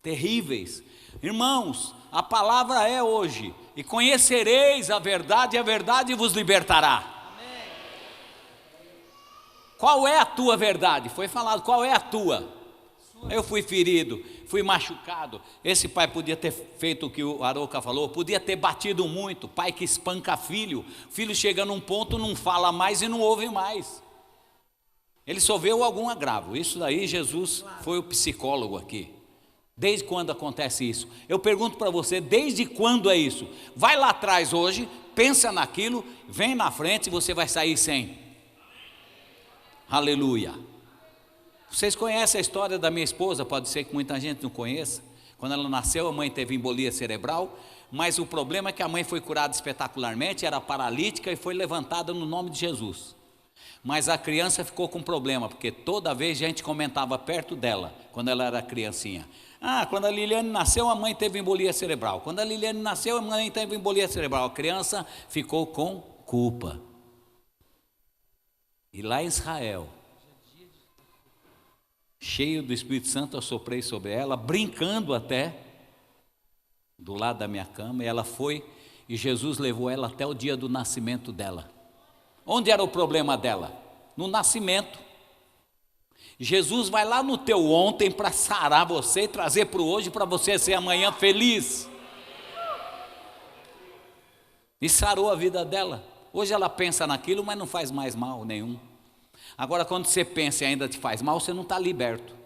terríveis. Irmãos, a palavra é hoje: e conhecereis a verdade vos libertará. Amém. Qual é a tua verdade? Foi falado, qual é a tua? Eu fui ferido, fui machucado. Esse pai podia ter feito o que o Arouca falou, podia ter batido muito. Pai que espanca filho, filho chega num ponto, não fala mais e não ouve mais. Ele sofreu algum agravo. Isso daí Jesus foi o psicólogo aqui. Desde quando acontece isso? Eu pergunto para você, desde quando é isso? Vai lá atrás hoje, pensa naquilo, vem na frente e você vai sair sem. Aleluia. Vocês conhecem a história da minha esposa? Pode ser que muita gente não conheça. Quando ela nasceu, a mãe teve embolia cerebral, mas o problema é que a mãe foi curada espetacularmente, era paralítica e foi levantada no nome de Jesus. Mas a criança ficou com problema, porque toda vez a gente comentava perto dela, quando ela era criancinha. Quando a Liliane nasceu, a mãe teve embolia cerebral. Quando a Liliane nasceu, a mãe teve embolia cerebral. A criança ficou com culpa. E lá em Israel, cheio do Espírito Santo, eu soprei sobre ela, brincando até, do lado da minha cama, e ela foi, e Jesus levou ela até o dia do nascimento dela. Onde era o problema dela? No nascimento. Jesus vai lá no teu ontem para sarar você e trazer para o hoje, para você ser amanhã feliz. E sarou a vida dela. Hoje ela pensa naquilo, mas não faz mais mal nenhum. Agora, quando você pensa e ainda te faz mal, você não está liberto.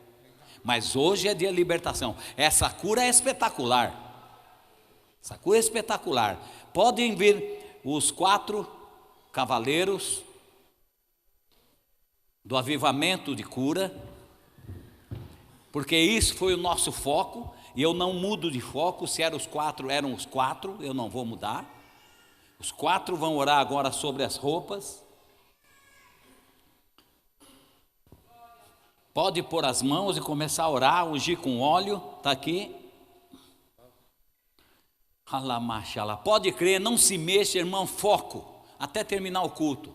Mas hoje é dia de libertação. Essa cura é espetacular. Essa cura é espetacular. Podem vir os 4 cavaleiros do avivamento de cura, porque isso foi o nosso foco, e eu não mudo de foco. Se eram os 4, eu não vou mudar. Os 4 vão orar agora sobre as roupas. Pode pôr as mãos e começar a orar, ungir com óleo, está aqui. Pode crer, não se mexa, irmão, foco, até terminar o culto.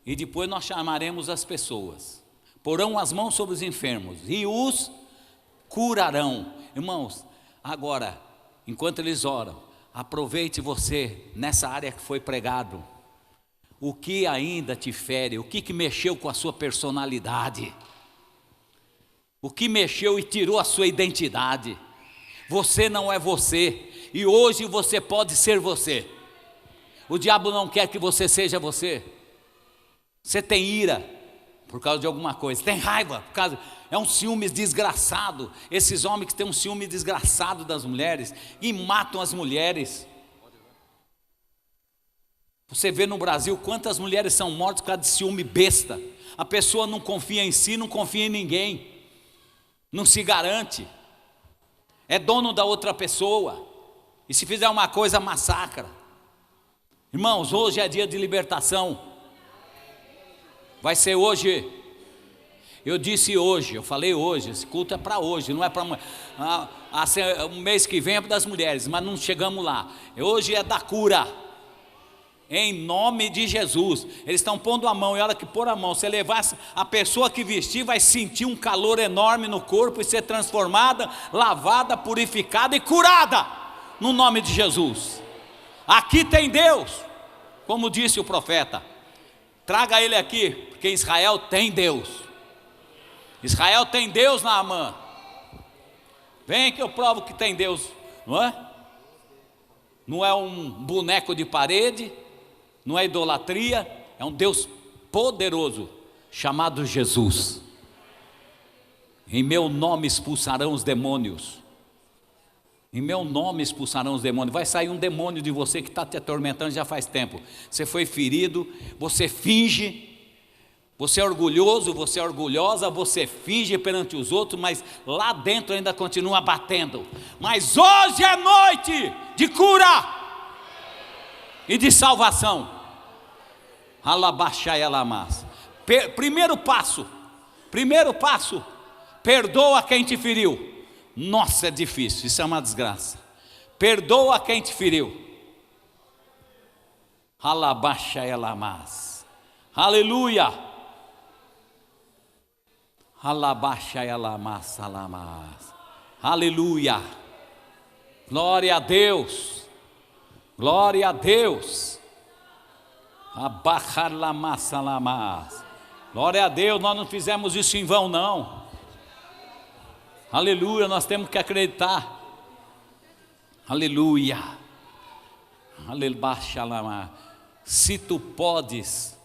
E depois nós chamaremos as pessoas. Porão as mãos sobre os enfermos e os curarão. Irmãos, agora, enquanto eles oram, aproveite você nessa área que foi pregado. O que ainda te fere? O que mexeu com a sua personalidade? O que mexeu e tirou a sua identidade? Você não é você, e hoje você pode ser você. O diabo não quer que você seja você. Você tem ira por causa de alguma coisa, tem raiva por causa, é um ciúme desgraçado. Esses homens que têm um ciúme desgraçado das mulheres e matam as mulheres. Você vê no Brasil quantas mulheres são mortas por causa de ciúme besta. A pessoa não confia em si, não confia em ninguém, não se garante, é dono da outra pessoa, e se fizer uma coisa massacra. Irmãos, hoje é dia de libertação. Vai ser hoje. Eu disse hoje, eu falei hoje, esse culto é para hoje, não é para o mês que vem é das mulheres, mas não chegamos lá. Hoje é da cura, em nome de Jesus. Eles estão pondo a mão, e a hora que pôr a mão, você levar a pessoa que vestir, vai sentir um calor enorme no corpo, e ser transformada, lavada, purificada e curada, no nome de Jesus. Aqui tem Deus, como disse o profeta. Traga ele aqui, porque Israel tem Deus. Israel tem Deus, Naamã. Vem que eu provo que tem Deus, não é? Não é um boneco de parede, não é idolatria, é um Deus poderoso, chamado Jesus. Em meu nome expulsarão os demônios. Em meu nome expulsarão os demônios. Vai sair um demônio de você que está te atormentando já faz tempo. Você foi ferido, você finge, você é orgulhoso, você é orgulhosa, você finge perante os outros, mas lá dentro ainda continua batendo. Mas hoje é noite de cura e de salvação. Alabaxai alamas. Primeiro passo, perdoa quem te feriu. Nossa, é difícil, isso é uma desgraça. Perdoa quem te feriu. Alabaxai alamas. Aleluia. Alabaxai alamas alamas. Aleluia. Glória a Deus. Glória a Deus. Glória a Deus, nós não fizemos isso em vão não. Aleluia, nós temos que acreditar. Aleluia. Aleluia. Se tu podes,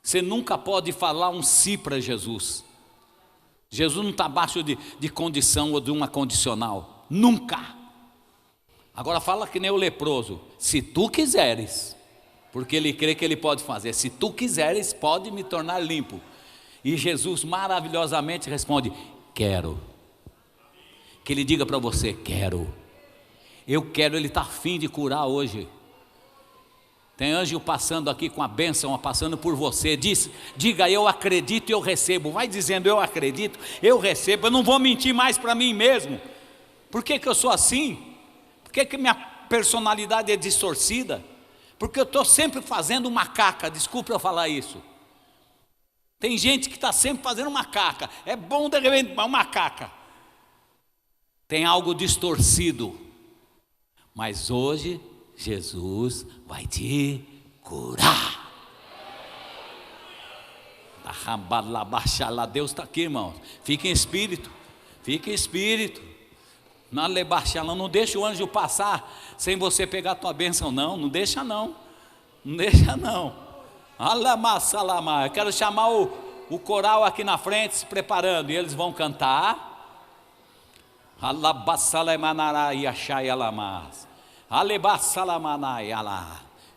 você nunca pode falar um sim para Jesus. Jesus não está abaixo de condição ou de uma condicional, nunca. Agora fala que nem o leproso, se tu quiseres, porque ele crê que ele pode fazer, se tu quiseres, pode me tornar limpo. E Jesus maravilhosamente responde, quero. Que ele diga para você, quero. Eu quero, ele está afim de curar hoje. Tem anjo passando aqui com a bênção, passando por você. Diga, eu acredito e eu recebo. Vai dizendo, eu acredito, eu recebo. Eu não vou mentir mais para mim mesmo. Por que eu sou assim? Por que minha personalidade é distorcida? Porque eu estou sempre fazendo macaca. Desculpa eu falar isso. Tem gente que está sempre fazendo macaca. É bom de repente, mas macaca. Tem algo distorcido. Mas hoje Jesus vai te curar. Deus está aqui, irmãos. Fique em espírito. Fique em espírito. Não deixa o anjo passar sem você pegar a tua bênção, não. Não deixa não. Não deixa não. Eu quero chamar o coral aqui na frente, se preparando. E eles vão cantar.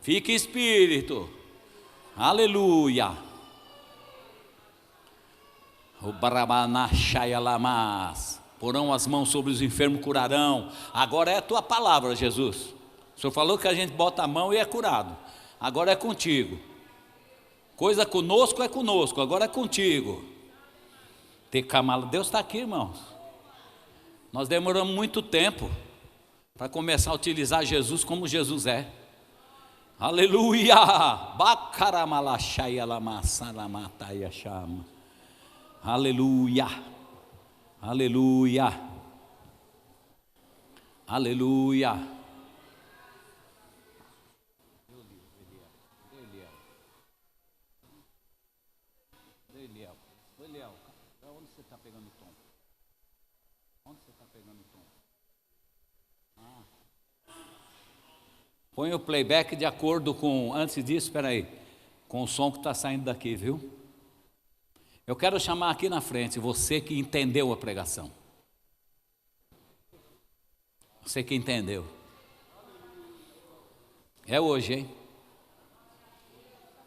Fique em espírito. Aleluia. Porão as mãos sobre os enfermos, curarão. Agora é a tua palavra, Jesus. O Senhor falou que a gente bota a mão e é curado. Agora é contigo. Coisa conosco é conosco, agora é contigo. Deus está aqui, irmãos. Nós demoramos muito tempo para começar a utilizar Jesus como Jesus é. Aleluia! Aleluia! Aleluia! Aleluia. Onde você está pegando o tom? Onde você está pegando o tom? Põe o playback de acordo com, antes disso, espera aí, com o som que está saindo daqui, viu? Eu quero chamar aqui na frente você que entendeu a pregação. Você que entendeu. É hoje, hein?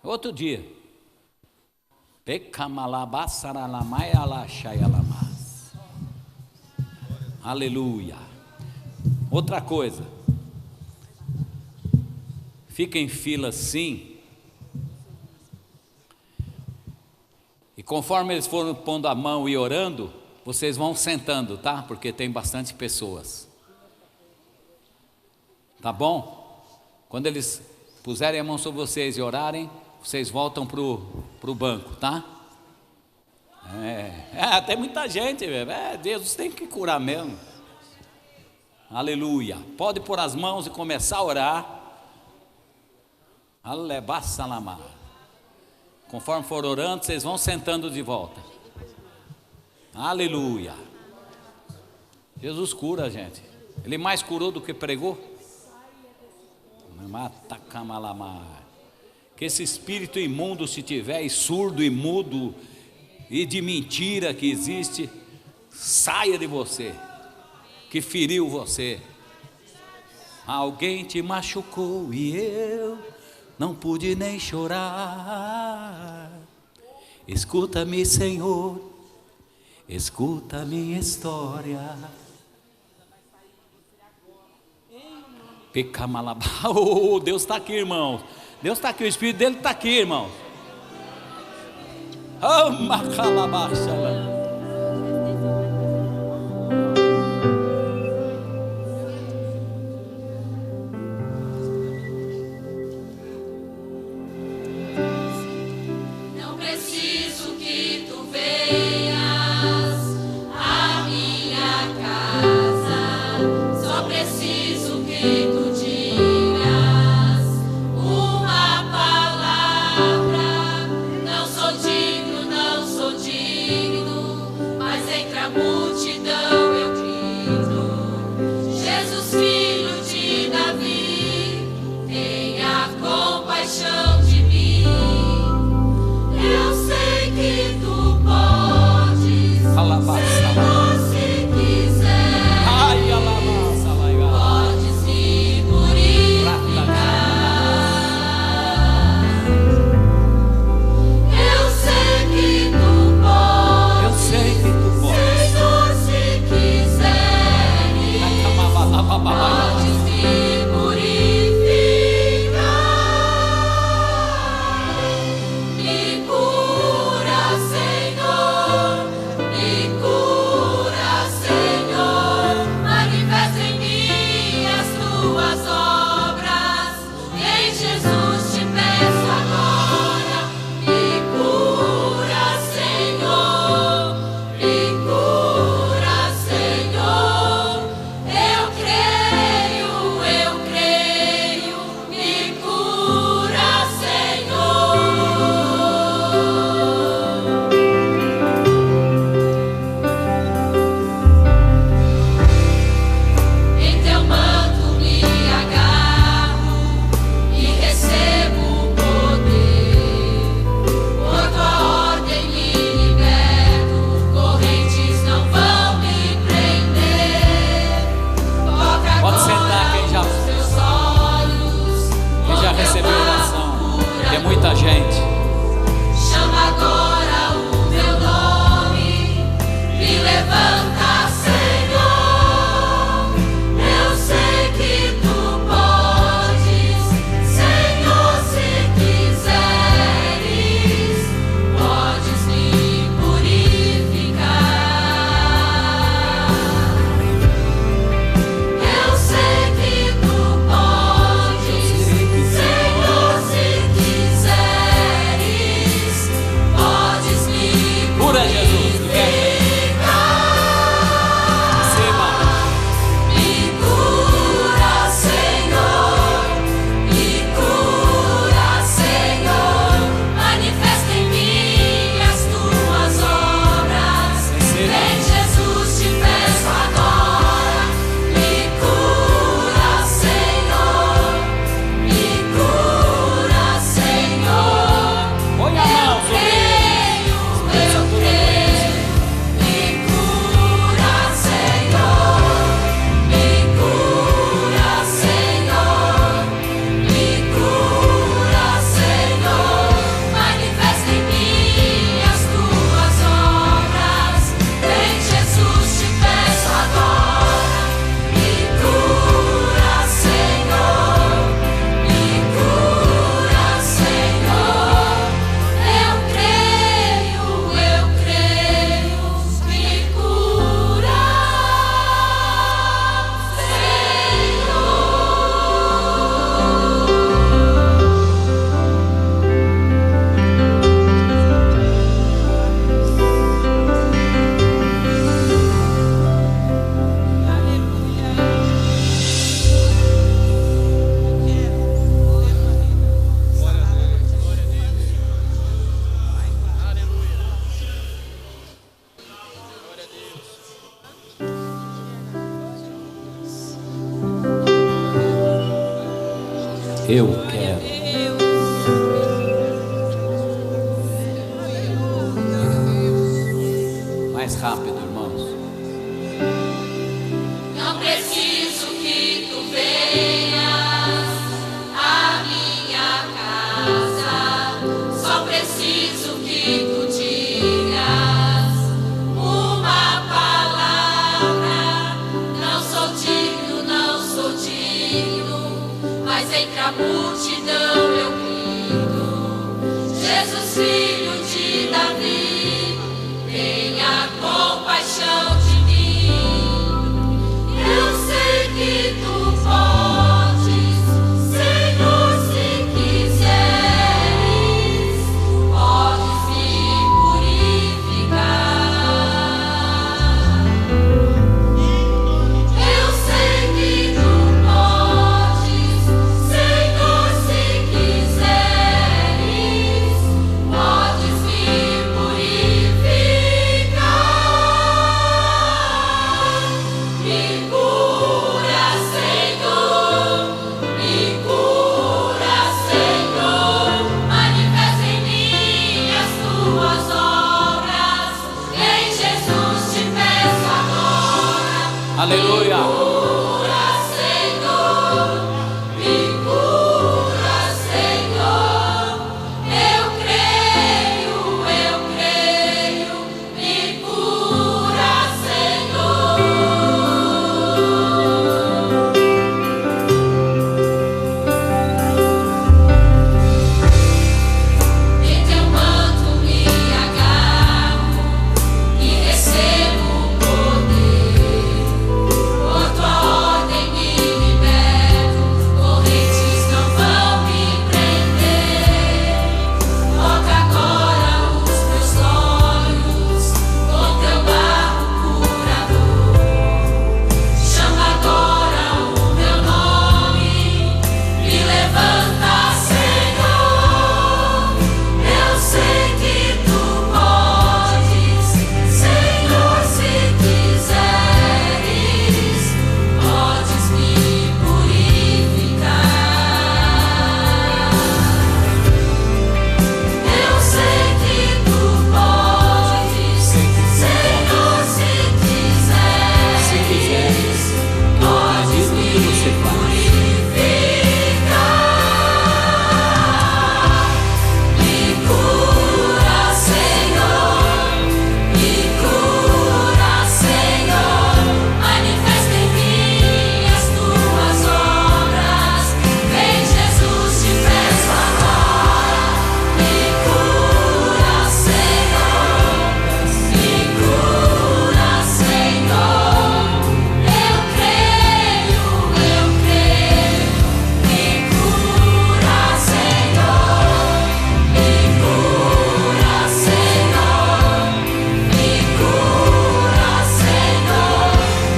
Outro dia. Aleluia. Outra coisa. Fica em fila assim. E conforme eles foram pondo a mão e orando, vocês vão sentando, tá? Porque tem bastante pessoas. Tá bom? Quando eles puserem a mão sobre vocês e orarem, vocês voltam pro banco, tá? Tem muita gente, Deus tem que curar mesmo. Aleluia. Pode pôr as mãos e começar a orar. Alebassalamá. Conforme for orando, vocês vão sentando de volta. Aleluia. Jesus cura, gente. Ele mais curou do que pregou. Que esse espírito imundo, se tiver, e surdo e mudo, e de mentira que existe, saia de você, que feriu você. Alguém te machucou e eu não pude nem chorar. Escuta-me, Senhor, escuta a minha história. Oh, Deus está aqui, irmão. Deus está aqui, o Espírito dele está aqui, irmão. Oh, macalabachala. Não sou digno, Eu quero. Mais rápido, irmãos. Não preciso que tu venhas à minha casa, só preciso que tu digas uma palavra. Não sou digno, não sou digno, mas entre a multidão eu grito: Jesus, filho de Davi, tenha compaixão de mim. Eu sei que tu podes, Senhor, se quiseres, podes me purificar. Eu sei que tu podes, Senhor, se quiseres, podes me purificar. Me cura, Senhor, me cura, Senhor, manifesta em mim as tuas obras. Em Jesus te peço agora. Aleluia. Cura, Senhor, me cura, Senhor. Eu creio, me cura, Senhor. Em teu manto me agarro e recebo o poder. Por tua ordem me liberto, correntes não vão me prender. Toca agora os meus olhos com teu barro curador. Chama agora o meu nome, me levanta, Senhor. Eu sei que tu podes, Senhor, se quiseres, podes me purificar. Eu sei que tu podes, Senhor, se quiseres, podes me purificar. Me cura, Senhor, me cura, Senhor, manifesta em mim as tuas obras. Vem, Jesus, te peço agora. Me cura, Senhor, me cura, Senhor. Eu creio, me cura, Senhor, me cura, Senhor, me cura, Senhor,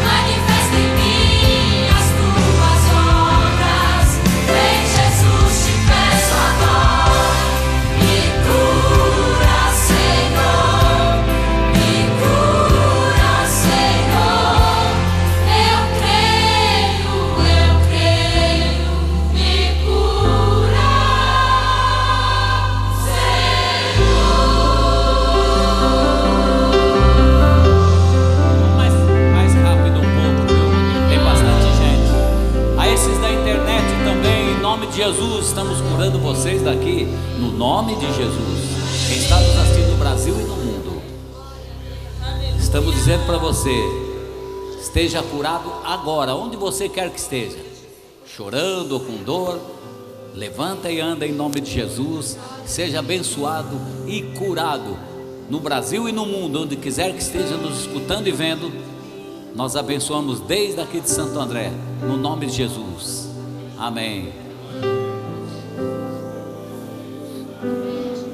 manifesta em mim as tuas obras. Vem, Jesus, te peço agora. Me cura, Senhor, me cura, Senhor. Eu creio, me cura, Mais rápido um pouco, viu? Tem bastante gente. A esses da internet também, em nome de Jesus, estamos curando vocês daqui, no nome de Jesus. Quem está nos assistindo no Brasil e no mundo, estamos dizendo para você: esteja curado agora, onde você quer que esteja, chorando ou com dor, levanta e anda em nome de Jesus. Seja abençoado e curado no Brasil e no mundo, onde quiser que esteja nos escutando e vendo. Nós abençoamos desde aqui de Santo André, no nome de Jesus. Amém.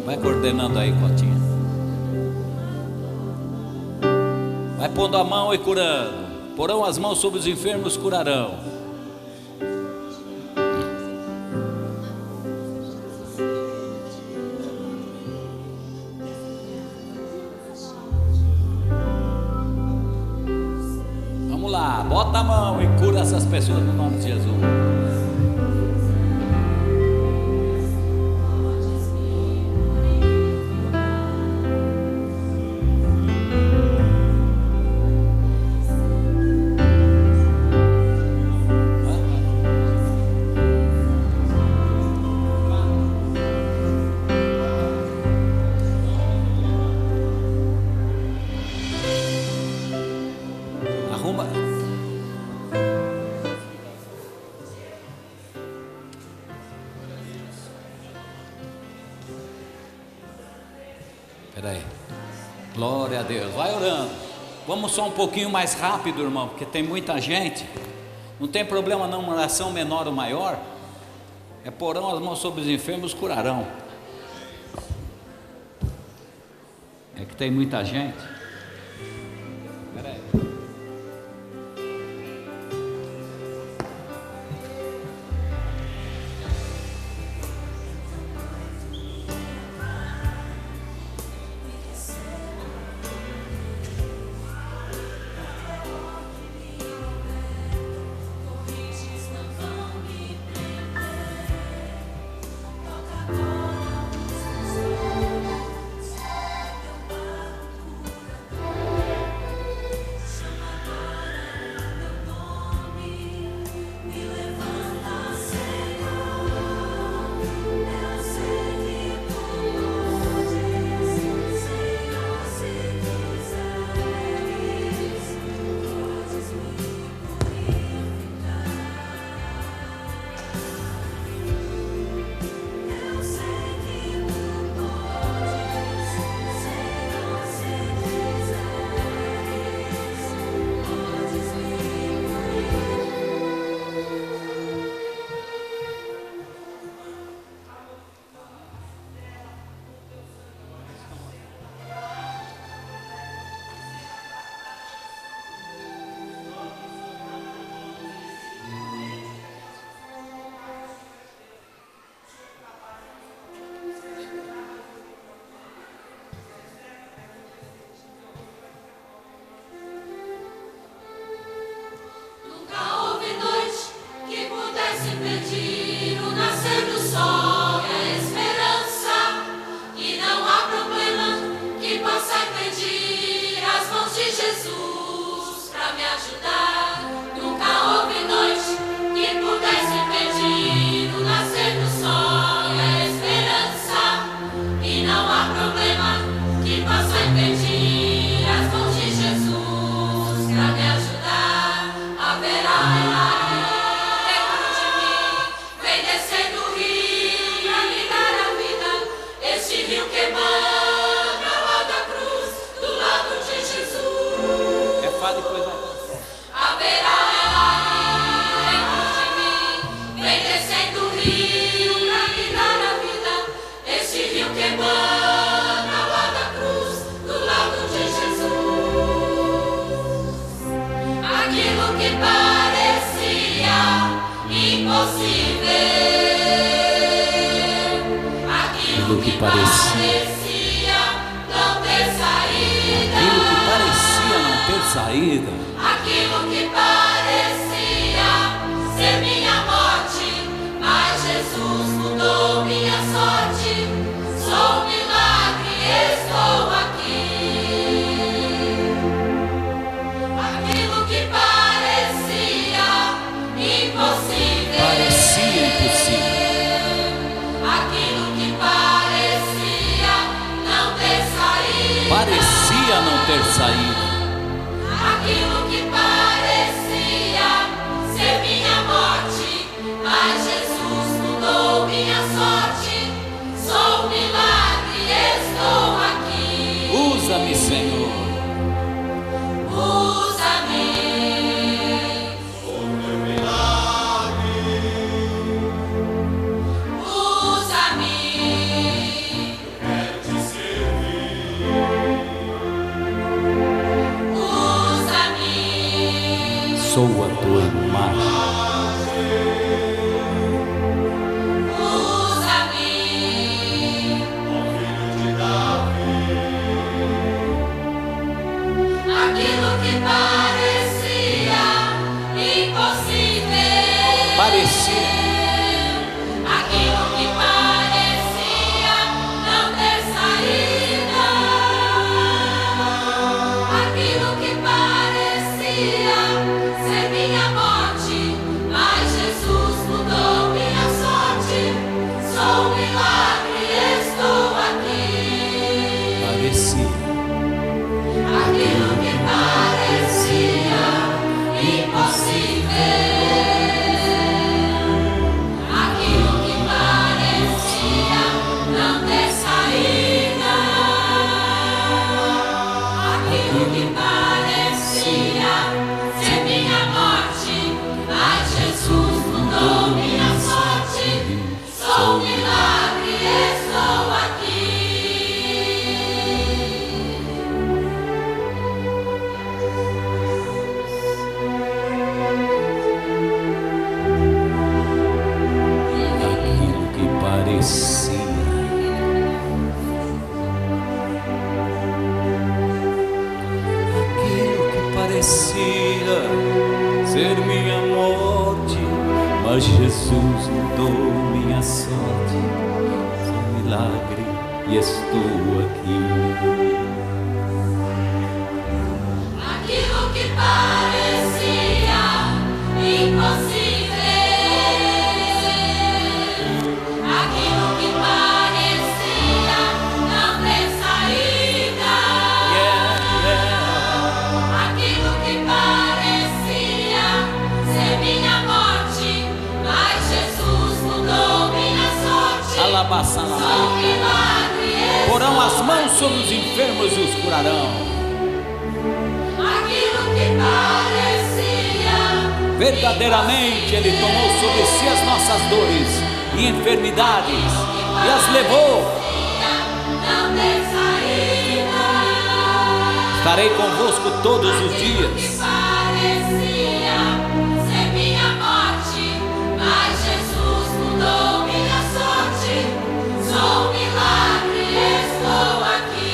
Vai coordenando aí, Cotinha. Vai pondo a mão e curando. Porão as mãos sobre os enfermos, curarão. Vamos lá, bota a mão e cura essas pessoas no nome de Jesus. Espera aí. Glória a Deus. Vai orando. Vamos só um pouquinho mais rápido, irmão, porque tem muita gente. Não tem problema não, uma oração menor ou maior. É porão as mãos sobre os enfermos, curarão. É que tem muita gente. Espera aí. Aquilo que parecia não ter saída. Aquilo que parecia ser minha morte, mas Jesus mudou minha sorte. Sou um milagre, estou aqui. Aquilo que parecia impossível. Aquilo que parecia não ter saída. Aquilo que parecia ser minha morte, mas Jesus mudou minha sorte. Sou um milagre, estou aqui. Usa-me, Senhor. Usa-me. Sou a tua imagem. Usa-me. parecia. Aquilo que parecia ser minha morte, mas Jesus mudou minha sorte. Foi um milagre e estou aqui. Aquilo que parecia impossível, aquilo que parecia não ter saída, aquilo que parecia ser minha morte, mas Jesus mudou minha sorte. Alabaçala. Sou um milagre. Porão as mãos sobre os enfermos e os curarão. Aquilo que parecia Verdadeiramente Ele tomou sobre si as nossas dores e enfermidades e as levou. não ter saída, Estarei convosco todos os que dias. parecia ser minha morte, mas Jesus mudou minha sorte. Sou um milagre, estou aqui.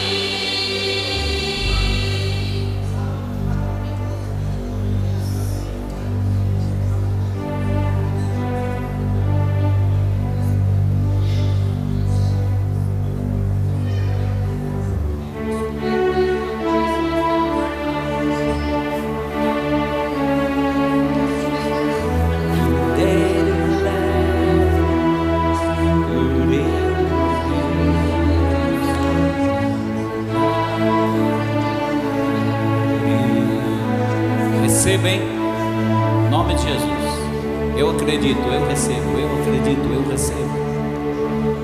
Recebem, em nome de Jesus. Eu acredito, eu recebo, eu acredito, eu recebo.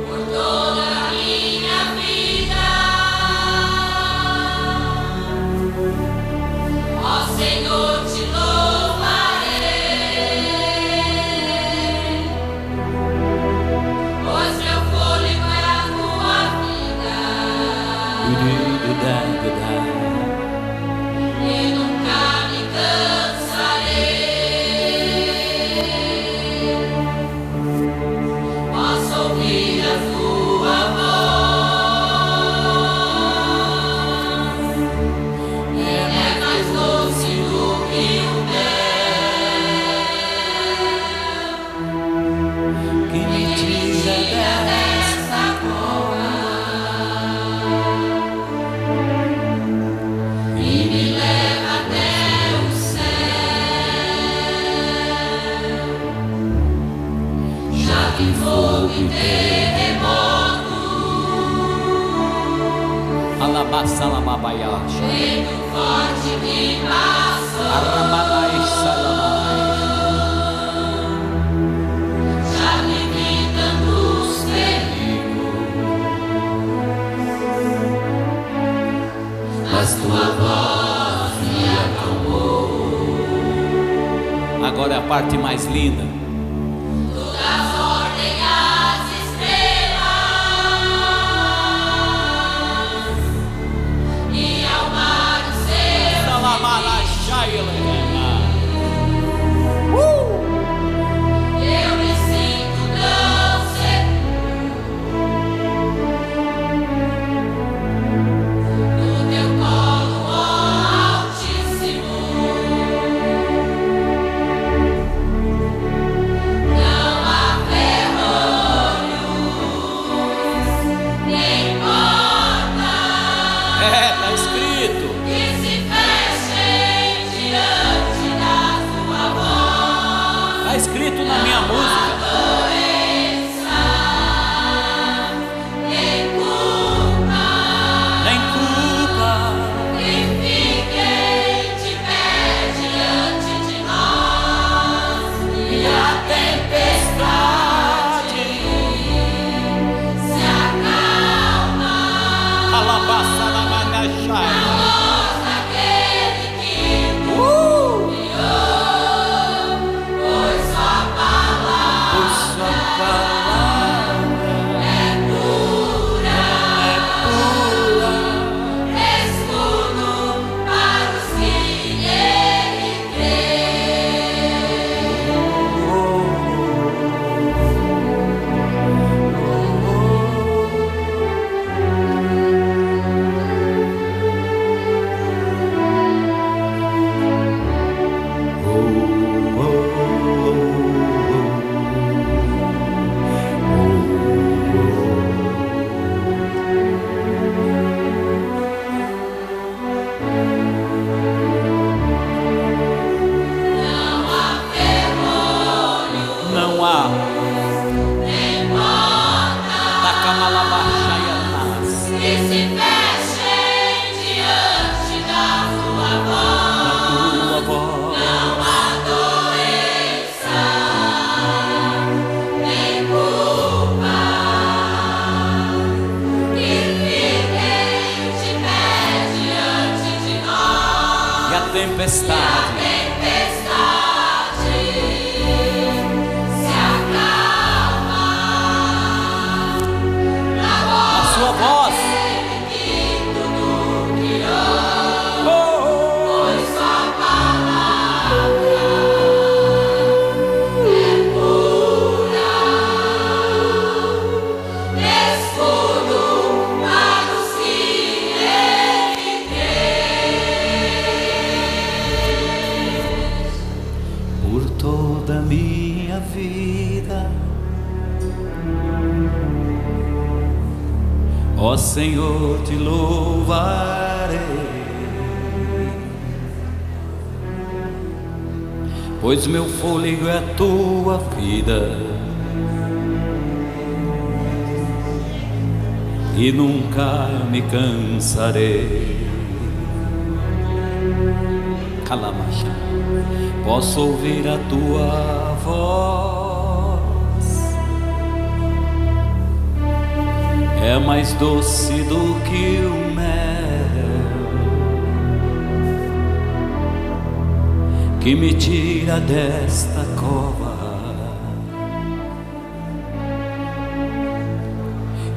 Por toda a minha vida, ó Senhor, te louvarei, pois meu fôlego é a tua vida, e nunca me cansarei. Posso ouvir a tua voz, ela é mais doce do que o mel, Que me tira dessa cova e me leva até o céu. Já vi fogo e terremoto, Alabaçalababaiá. vento forte que passou. Arramanai salamai. Já vivi tantos perigos, mas tua voz me acalmou. Agora é a parte mais linda. Tu dás ordem às estrelas e ao mar o seu. Eu me sinto tão seguro no teu colo, ó Altíssimo. se fechem diante da tua voz. Não há doença, nem culpa, que fiquem de pé diante de nós. E a tempestade se acalma na sua voz. que tudo criou, pois sua palavra é pura, escudo para os que nele creem. Por toda a minha vida, ó Senhor, te louvarei, pois meu fôlego é a tua vida e nunca me cansarei. Calamacha, posso ouvir a tua voz, é mais doce do que o mel, que me tira desta cova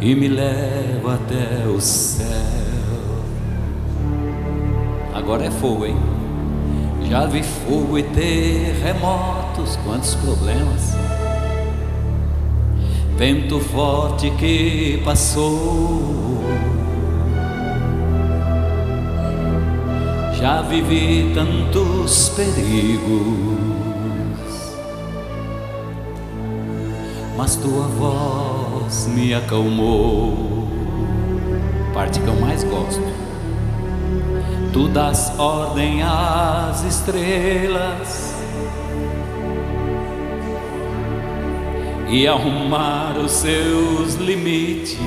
e me leva até o céu. Agora é fogo, hein? Já vi fogo e terremotos, quantos problemas. Vento forte que passou. Já vivi tantos perigos, mas tua voz me acalmou. Parte que eu mais gosto. Tu dás ordem às estrelas e arrumar os seus limites.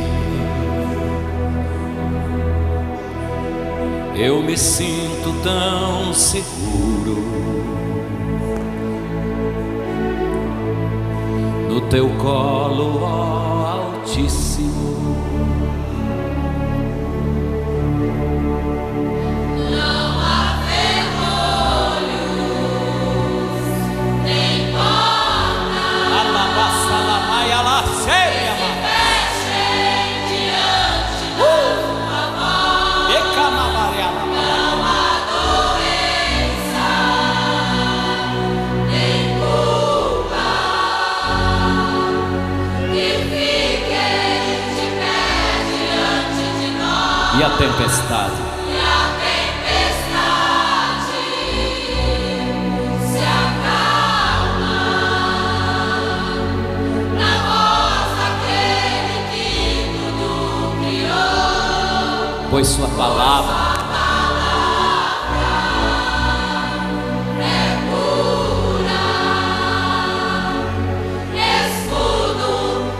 Eu me sinto tão seguro no teu colo, ó Altíssimo. Não há ferrolhos, nem portas que fechem diante da tua voz. Não há doença, nem culpa, que fiquem de pé diante de nós. E a tempestade? E a tempestade se acalma na voz daquele que tudo criou. Pois sua palavra É pura, escudo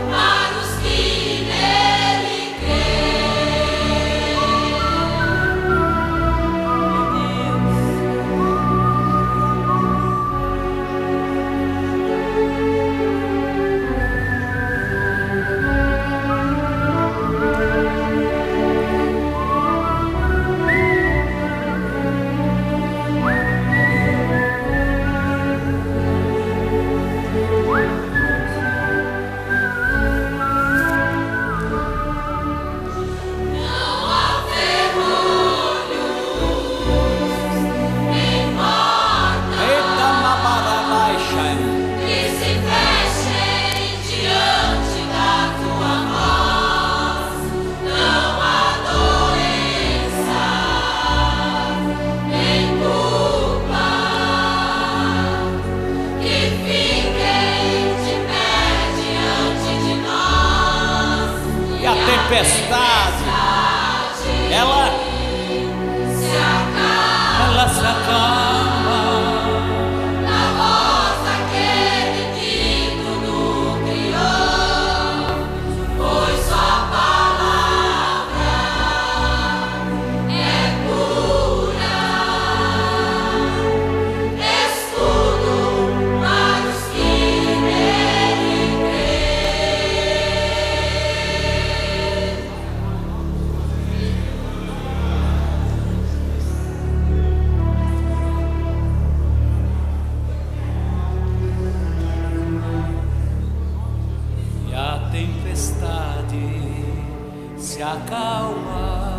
para os que nele creem. Não há ferrolhos, nem portas eita mabarabaixa, que se fechem diante da tua voz. Não há doença, nem culpa, que fiquem de pé diante de nós. e a tempestade ela se acalma se acalma. na voz daquele que tudo criou, pois sua palavra se acalma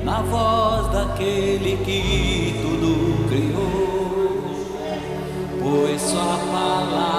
na voz daquele que tudo criou, pois sua palavra